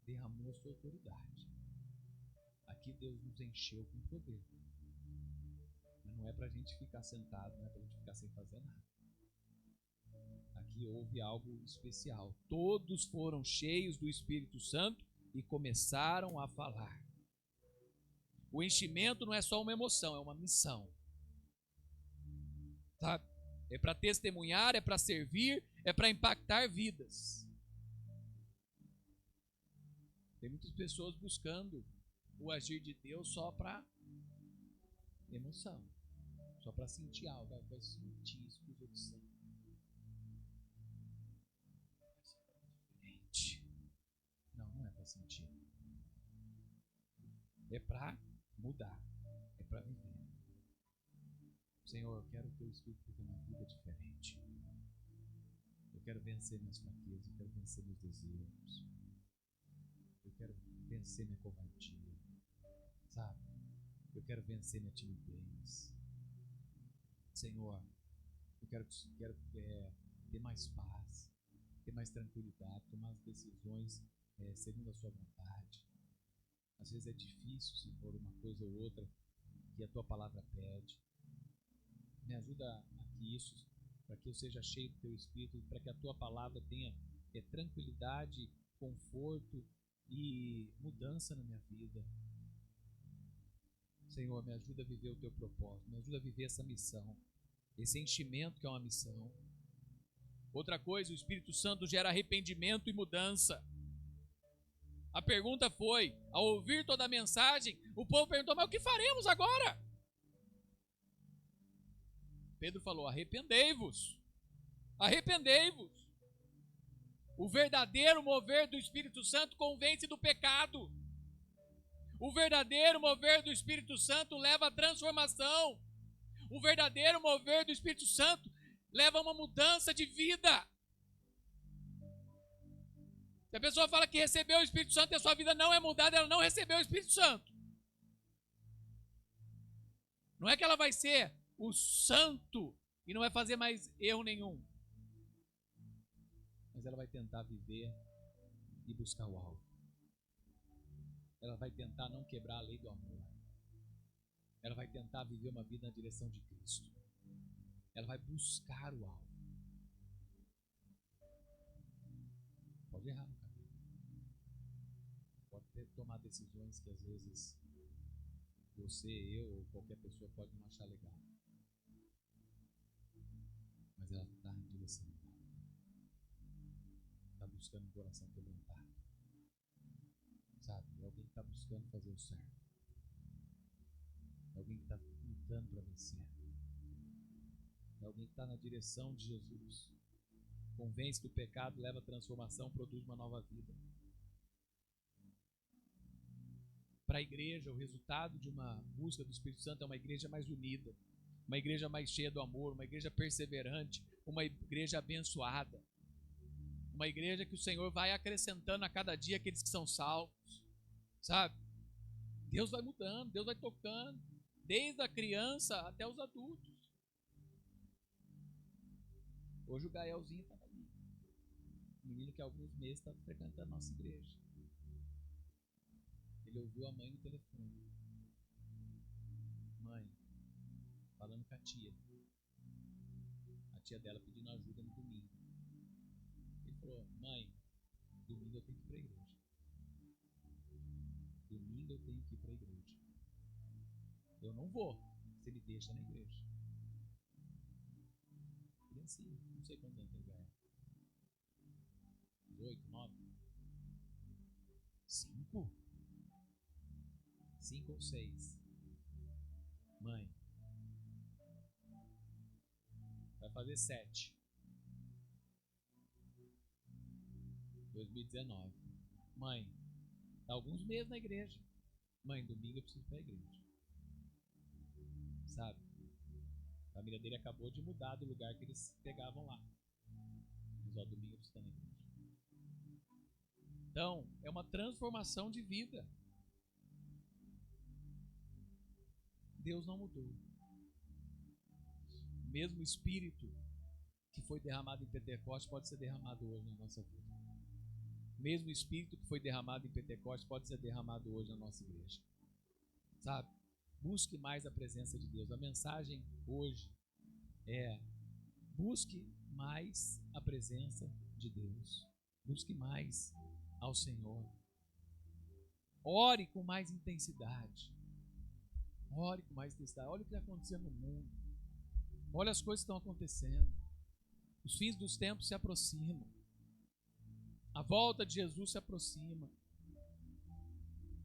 derramou a sua autoridade. Aqui Deus nos encheu com poder. Mas não é para a gente ficar sentado, não é para a gente ficar sem fazer nada. Aqui houve algo especial. Todos foram cheios do Espírito Santo e começaram a falar. O enchimento não é só uma emoção, é uma missão. Sabe? É para testemunhar, é para servir, é para impactar vidas. Tem muitas pessoas buscando o agir de Deus só para emoção, só para sentir algo, vai sentir isso que os outros sentem. Não é para sentir. É para mudar, é para viver. Senhor, eu quero o teu Espírito ter uma vida diferente. Eu quero vencer minhas fraquezas, eu quero vencer meus desejos. Eu quero vencer minha covardia, sabe? Eu quero vencer minha timidez. Senhor, eu quero ter mais paz, ter mais tranquilidade, tomar as decisões segundo a sua vontade. Às vezes é difícil se for uma coisa ou outra que a tua palavra pede. Me ajuda aqui isso, para que eu seja cheio do teu Espírito, para que a tua palavra tenha tranquilidade, conforto e mudança na minha vida. Senhor, me ajuda a viver o teu propósito, me ajuda a viver essa missão, esse enchimento que é uma missão. Outra coisa, o Espírito Santo gera arrependimento e mudança. A pergunta foi, ao ouvir toda a mensagem, o povo perguntou, mas o que faremos agora? Pedro falou, arrependei-vos, arrependei-vos. O verdadeiro mover do Espírito Santo convence do pecado. O verdadeiro mover do Espírito Santo leva à transformação. O verdadeiro mover do Espírito Santo leva a uma mudança de vida. Se a pessoa fala que recebeu o Espírito Santo e a sua vida não é mudada, ela não recebeu o Espírito Santo. Não é que ela vai ser o santo e não vai fazer mais erro nenhum. Mas ela vai tentar viver e buscar o alvo. Ela vai tentar não quebrar a lei do amor. Ela vai tentar viver uma vida na direção de Cristo. Ela vai buscar o alvo. Pode errar no caminho. Pode tomar decisões que às vezes você, eu ou qualquer pessoa pode não achar legal. Mas ela está em direção. Está buscando um coração quebrantado. Sabe? É alguém que está buscando fazer o certo. É alguém que está lutando para vencer. É alguém que está na direção de Jesus. Convence que o pecado leva à transformação, produz uma nova vida. Para a igreja, o resultado de uma busca do Espírito Santo é uma igreja mais unida, uma igreja mais cheia do amor, uma igreja perseverante, uma igreja abençoada, uma igreja que o Senhor vai acrescentando a cada dia aqueles que são salvos, sabe? Deus vai mudando, Deus vai tocando, desde a criança até os adultos. Hoje o Gaelzinho está ali, um menino que há alguns meses está frequentando a nossa igreja. Ele ouviu a mãe no telefone. Mãe, falando com a tia dela pedindo ajuda no domingo. Ele falou: mãe, domingo eu tenho que ir para a igreja. Domingo eu tenho que ir para a igreja. Eu não vou se ele deixa na igreja. E assim, não sei quantos anos tem o Gael. 8, 9? 5? 5 ou 6? Mãe, vai fazer 7. 2019. Mãe, tá alguns meses na igreja. Mãe, domingo eu preciso ir para a igreja. Sabe? A família dele acabou de mudar do lugar que eles pegavam lá. Mas ó, domingo eu preciso estar na igreja. Então, é uma transformação de vida. Deus não mudou. O mesmo Espírito que foi derramado em Pentecostes pode ser derramado hoje na nossa vida. O mesmo Espírito que foi derramado em Pentecostes pode ser derramado hoje na nossa igreja. Sabe? Busque mais a presença de Deus. A mensagem hoje é: busque mais a presença de Deus. Busque mais ao Senhor. Ore com mais intensidade. Ore com mais intensidade. Olha o que está acontecendo no mundo. Olha as coisas que estão acontecendo. Os fins dos tempos se aproximam. A volta de Jesus se aproxima.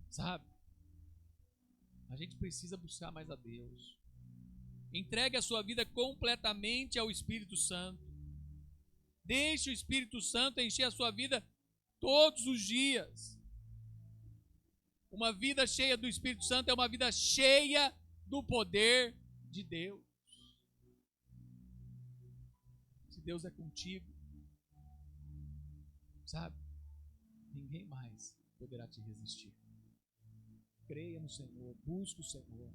Sabe? A gente precisa buscar mais a Deus. Entregue a sua vida completamente ao Espírito Santo. Deixe o Espírito Santo encher a sua vida todos os dias. Uma vida cheia do Espírito Santo é uma vida cheia do poder de Deus. Se Deus é contigo, sabe? Ninguém mais poderá te resistir. Creia no Senhor, busque o Senhor.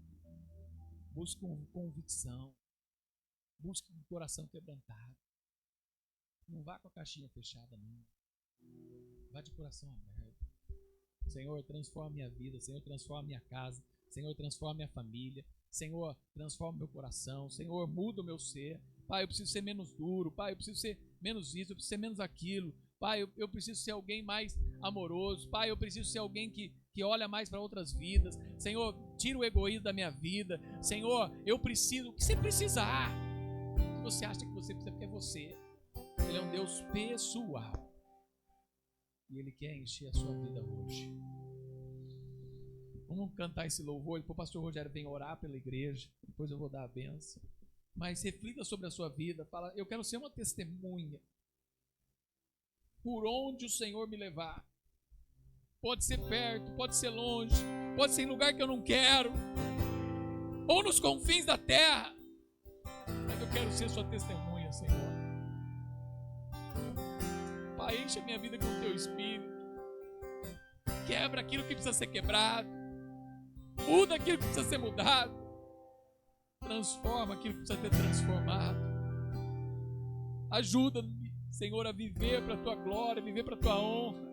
Busque com convicção. Busque com o coração quebrantado. Não vá com a caixinha fechada, não. Vá de coração aberto. Senhor, transforma minha vida. Senhor, transforma minha casa. Senhor, transforma minha família. Senhor, transforma meu coração. Senhor, muda o meu ser. Pai, eu preciso ser menos duro. Pai, eu preciso ser menos isso. Eu preciso ser menos aquilo. Pai, eu preciso ser alguém mais amoroso. Pai, eu preciso ser alguém que olha mais para outras vidas. Senhor, tira o egoísmo da minha vida. Senhor, eu preciso. O que você precisar? O que você acha que você precisa? Porque é você. Ele é um Deus pessoal. E Ele quer encher a sua vida hoje. Vamos cantar esse louvor. Depois o pastor Rogério vem orar pela igreja. Depois eu vou dar a bênção. Mas reflita sobre a sua vida. Fala: eu quero ser uma testemunha. Por onde o Senhor me levar. Pode ser perto, pode ser longe, pode ser em lugar que eu não quero, ou nos confins da terra. Mas eu quero ser sua testemunha, Senhor. Pai, enche a minha vida com o teu Espírito. Quebra aquilo que precisa ser quebrado. Muda aquilo que precisa ser mudado. Transforma aquilo que precisa ser transformado. Ajuda-me, Senhor, a viver para a tua glória, viver para a tua honra.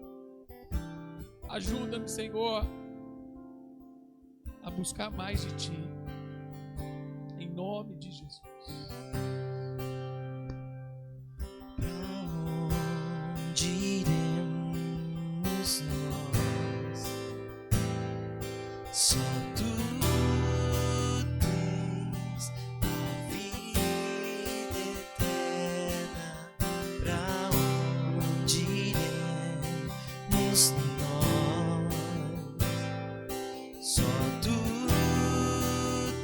Ajuda-me, Senhor, a buscar mais de Ti. Em nome de Jesus. Pra onde iremos? Só tu tens a vida eterna, pra onde iremos nós? Só tu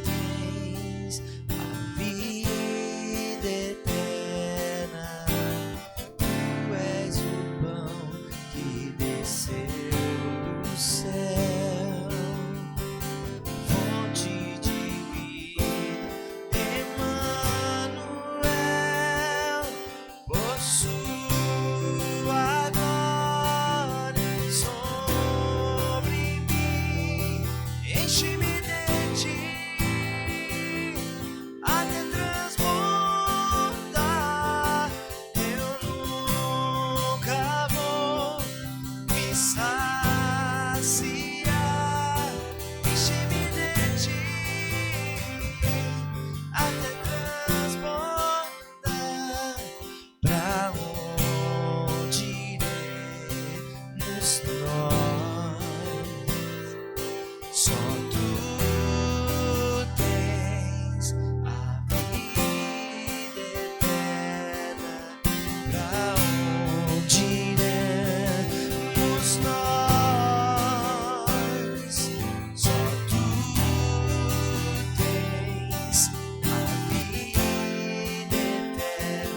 tens a vida eterna. Tu és o pão que desceu do céu, fonte de vida, Emmanuel. Por sua glória sobre mim, enche-me de ti até transbordar. Eu nunca vou me saciar. Enche-me de ti até transbordar. Pra onde iremos nós? Só tu tens a vida eterna. Pra onde iremos nós? Só tu tens a vida eterna.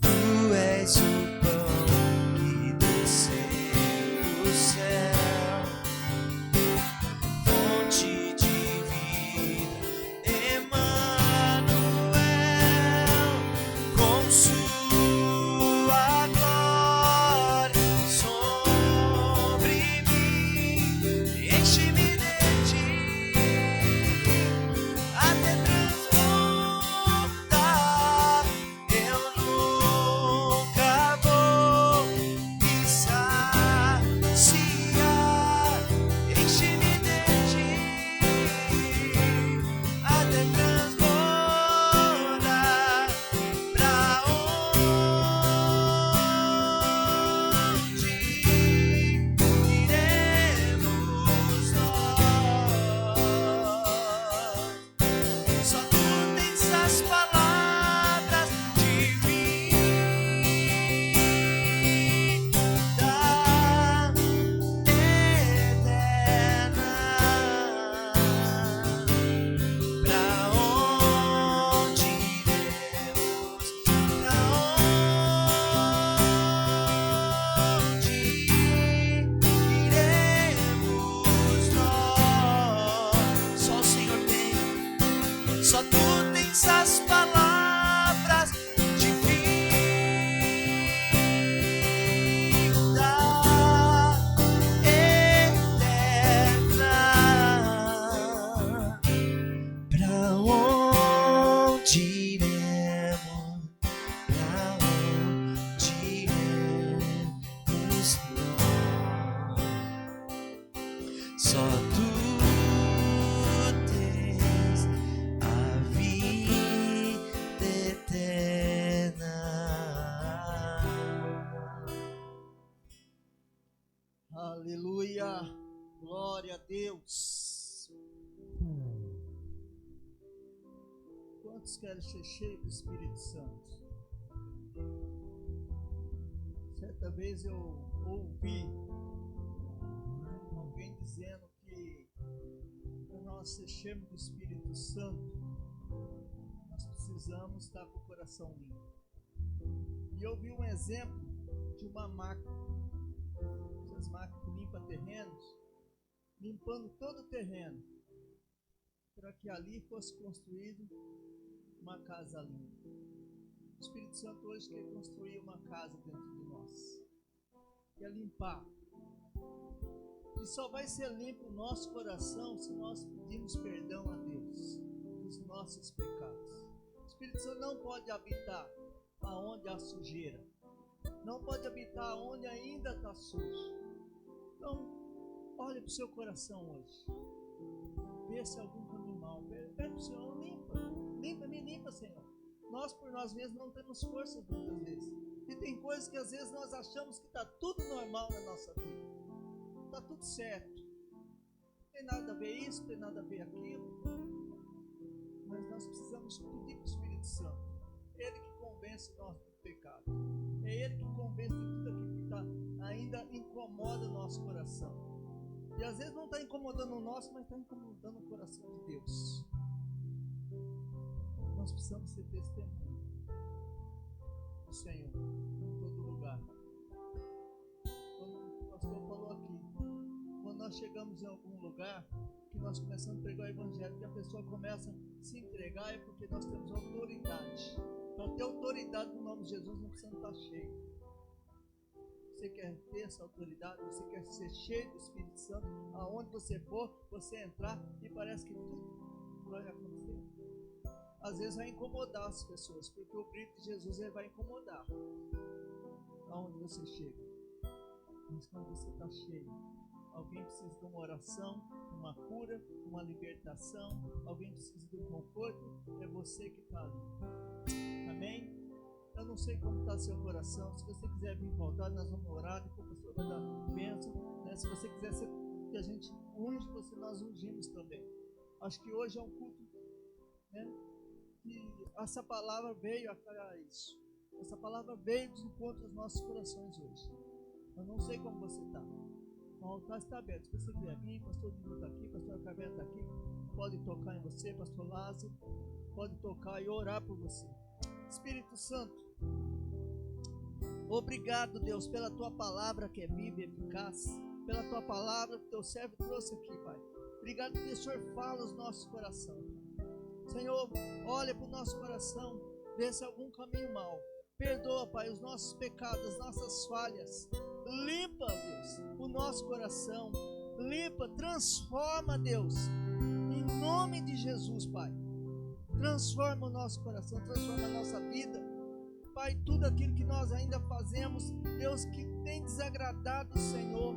Tu és o pão que desceu do céu, fonte de vida, Emmanuel. Com sua glória sobre mim, enche-me de ti até transbordar. Eu nunca vou me saciar. Enche-me de ti até transbordar. Pra onde iremos nós? Só tu tens as palavras de vida eterna. Pra onde iremos? Pra onde iremos nós? Só o Senhor tem. Só tu tens as palavras de vida eterna. Pra onde iremos? Pra onde iremos nós? Só tu tens a vida eterna. Aleluia. Glória a Deus. Quantos querem ser cheios do Espírito Santo? Certa vez eu ouvi alguém dizendo que para nós ser cheios do Espírito Santo, nós precisamos estar com o coração limpo. E eu vi um exemplo de uma máquina. Essas máquinas que limpam terrenos, limpando todo o terreno, para que ali fosse construído uma casa limpa. O Espírito Santo hoje quer construir uma casa dentro de nós, quer limpar. E só vai ser limpo o nosso coração se nós pedirmos perdão a Deus dos nossos pecados. O Espírito Santo não pode habitar aonde há sujeira, não pode habitar onde ainda está sujo. Então, olhe para o seu coração hoje, vê se algum caminho mal. Pede para o Senhor, me limpa, Senhor. Nós por nós mesmos não temos força muitas vezes, e tem coisas que às vezes nós achamos que está tudo normal na nossa vida, está tudo certo, ver isso, tem nada a ver aquilo. Mas nós precisamos pedir para o Espírito Santo. Ele que convence nós do pecado. É Ele que convence de tudo aquilo que ainda incomoda o nosso coração. E às vezes não está incomodando o nosso, mas está incomodando o coração de Deus. Nós precisamos ser testemunho do Senhor em todo lugar. Como o pastor falou aqui, quando nós chegamos em algum lugar, que nós começamos a pregar o Evangelho, que a pessoa começa a se entregar, é porque nós temos autoridade. Para ter autoridade no nome de Jesus, não precisa estar cheio. Você quer ter essa autoridade, você quer ser cheio do Espírito Santo, aonde você for, você entrar e parece que tudo vai acontecer. Às vezes vai incomodar as pessoas, porque o grito de Jesus ele vai incomodar aonde você chega. Mas quando você está cheio, alguém precisa de uma oração, uma cura, uma libertação, alguém precisa de um conforto, é você que está ali. Amém? Eu não sei como está seu coração. Se você quiser vir voltar, nós vamos orar, depois o pastor vai dar bênção, né? Se você quiser que a gente unge você, nós ungimos também. Acho que hoje é um culto, né? E essa palavra veio a isso. Essa palavra veio de encontro aos nossos corações hoje. Eu não sei como você está. O altar está aberto. Se você quiser vir, pastor Nino está aqui, pastor Carmelo está aqui, pode tocar em você, pastor Lázaro, pode tocar e orar por você. Espírito Santo, obrigado, Deus, pela tua palavra que é viva e eficaz, pela tua palavra que teu servo trouxe aqui, Pai. Obrigado porque o Senhor fala os nossos corações. Senhor, olha para o nosso coração, vê se há algum caminho mau. Perdoa, Pai, os nossos pecados, as nossas falhas. Limpa, Deus, o nosso coração. Limpa, transforma, Deus, em nome de Jesus, Pai. Transforma o nosso coração, transforma a nossa vida. Pai, tudo aquilo que nós ainda fazemos, Deus, que tem desagradado o Senhor.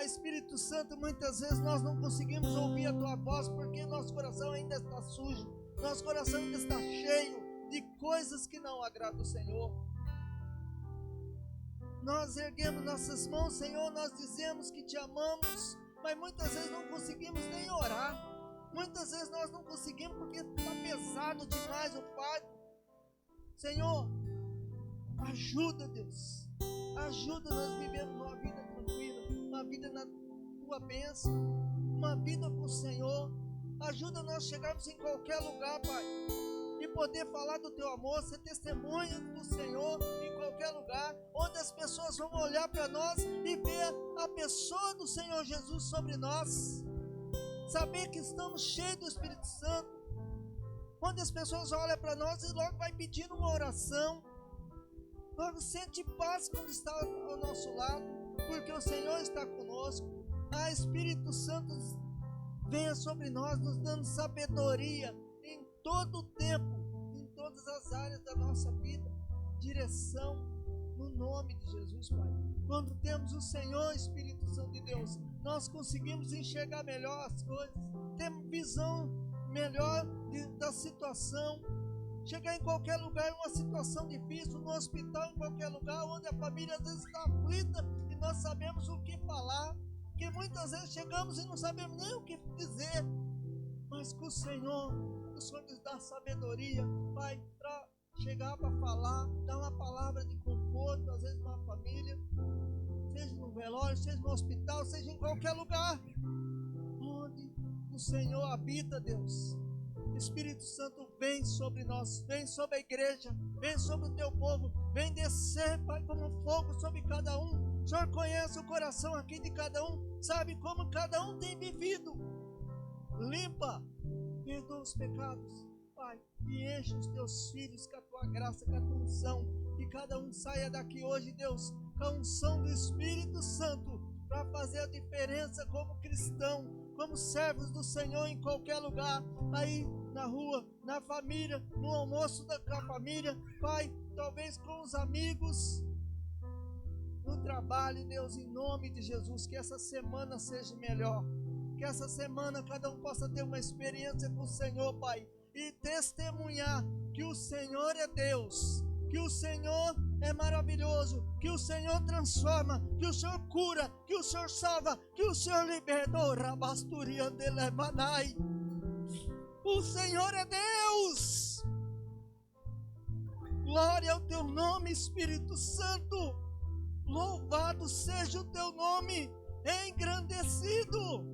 Espírito Santo, muitas vezes nós não conseguimos ouvir a Tua voz, porque nosso coração ainda está sujo, nosso coração ainda está cheio de coisas que não agradam o Senhor. Nós erguemos nossas mãos, Senhor, nós dizemos que Te amamos, mas muitas vezes não conseguimos nem orar. Muitas vezes nós não conseguimos porque está pesado demais o fardo. Senhor, ajuda, Deus. Ajuda nós vivendo uma vida tranquila, uma vida na Tua bênção, uma vida com o Senhor. Ajuda nós chegarmos em qualquer lugar, Pai, e poder falar do Teu amor, ser testemunha do Senhor em qualquer lugar, onde as pessoas vão olhar para nós e ver a pessoa do Senhor Jesus sobre nós. Saber que estamos cheios do Espírito Santo. Quando as pessoas olham para nós e logo vai pedindo uma oração, logo sente paz quando está ao nosso lado, porque o Senhor está conosco. Espírito Santo, venha sobre nós, nos dando sabedoria em todo o tempo, em todas as áreas da nossa vida, direção no nome de Jesus, Pai. Quando temos o Senhor, Espírito Santo de Deus, nós conseguimos enxergar melhor as coisas, temos visão melhor da situação, chegar em qualquer lugar, em uma situação difícil, no hospital, em qualquer lugar, onde a família às vezes está aflita e nós sabemos o que falar, que muitas vezes chegamos e não sabemos nem o que dizer, mas com o Senhor nos dá sabedoria, Pai, para chegar para falar, dar uma palavra de conforto, às vezes numa família, seja no velório, seja no hospital, seja em qualquer lugar onde o Senhor habita, Deus. Espírito Santo, vem sobre nós, vem sobre a igreja, vem sobre o Teu povo, vem descer, Pai, como fogo sobre cada um. O Senhor conhece o coração aqui de cada um, sabe como cada um tem vivido. Limpa, perdoa os pecados, Pai, e enche os Teus filhos com a Tua graça, com a Tua unção, e cada um saia daqui hoje, Deus, com a unção do Espírito Santo, para fazer a diferença como cristão, como servos do Senhor em qualquer lugar, aí na rua, na família, no almoço da família, Pai, talvez com os amigos, no trabalho, Deus, em nome de Jesus, que essa semana seja melhor, que essa semana cada um possa ter uma experiência com o Senhor, Pai, e testemunhar que o Senhor é Deus, que o Senhor é maravilhoso, que o Senhor transforma, que o Senhor cura, que o Senhor salva, que o Senhor liberta. Oh, rabasturia de lemanai. O Senhor é Deus. Glória ao teu nome, Espírito Santo. Louvado seja o teu nome, engrandecido.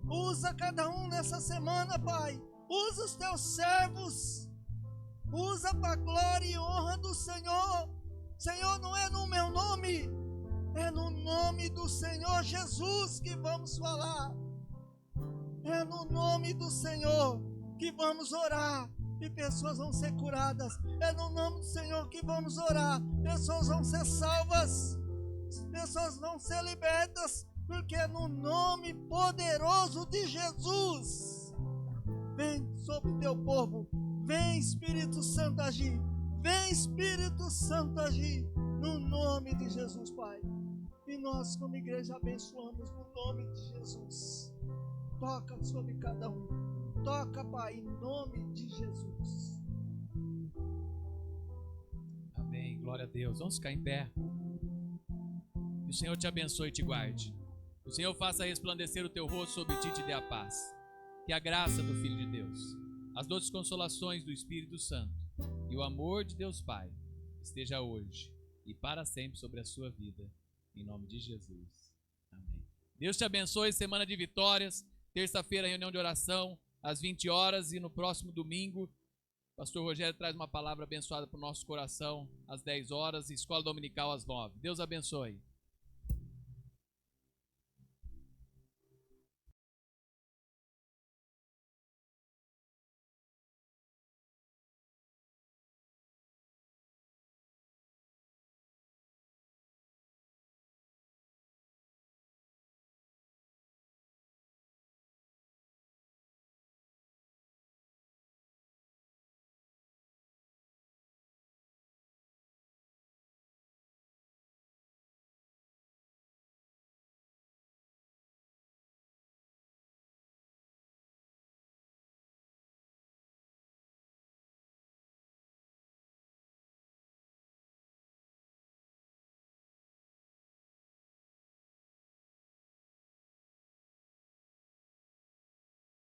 Usa cada um nessa semana, Pai. Usa os teus servos. Usa para a glória e honra do Senhor. Senhor, não é no meu nome, é no nome do Senhor Jesus que vamos falar. É no nome do Senhor que vamos orar e pessoas vão ser curadas. É no nome do Senhor que vamos orar. Pessoas vão ser salvas. Pessoas vão ser libertas. Porque é no nome poderoso de Jesus. Vem sobre o teu povo. Vem, Espírito Santo, agir. Vem, Espírito Santo, agir. No nome de Jesus, Pai. E nós, como igreja, abençoamos no nome de Jesus. Toca sobre cada um. Toca, Pai, em nome de Jesus. Amém. Glória a Deus. Vamos ficar em pé. Que o Senhor te abençoe e te guarde. O Senhor faça resplandecer o teu rosto sobre ti e te dê a paz. Que a graça do Filho de Deus, as doces consolações do Espírito Santo e o amor de Deus Pai esteja hoje e para sempre sobre a sua vida. Em nome de Jesus. Amém. Deus te abençoe. Semana de vitórias. Terça-feira, reunião de oração às 20 horas. E no próximo domingo, o pastor Rogério traz uma palavra abençoada para o nosso coração às 10 horas. E escola dominical às 9. Deus abençoe.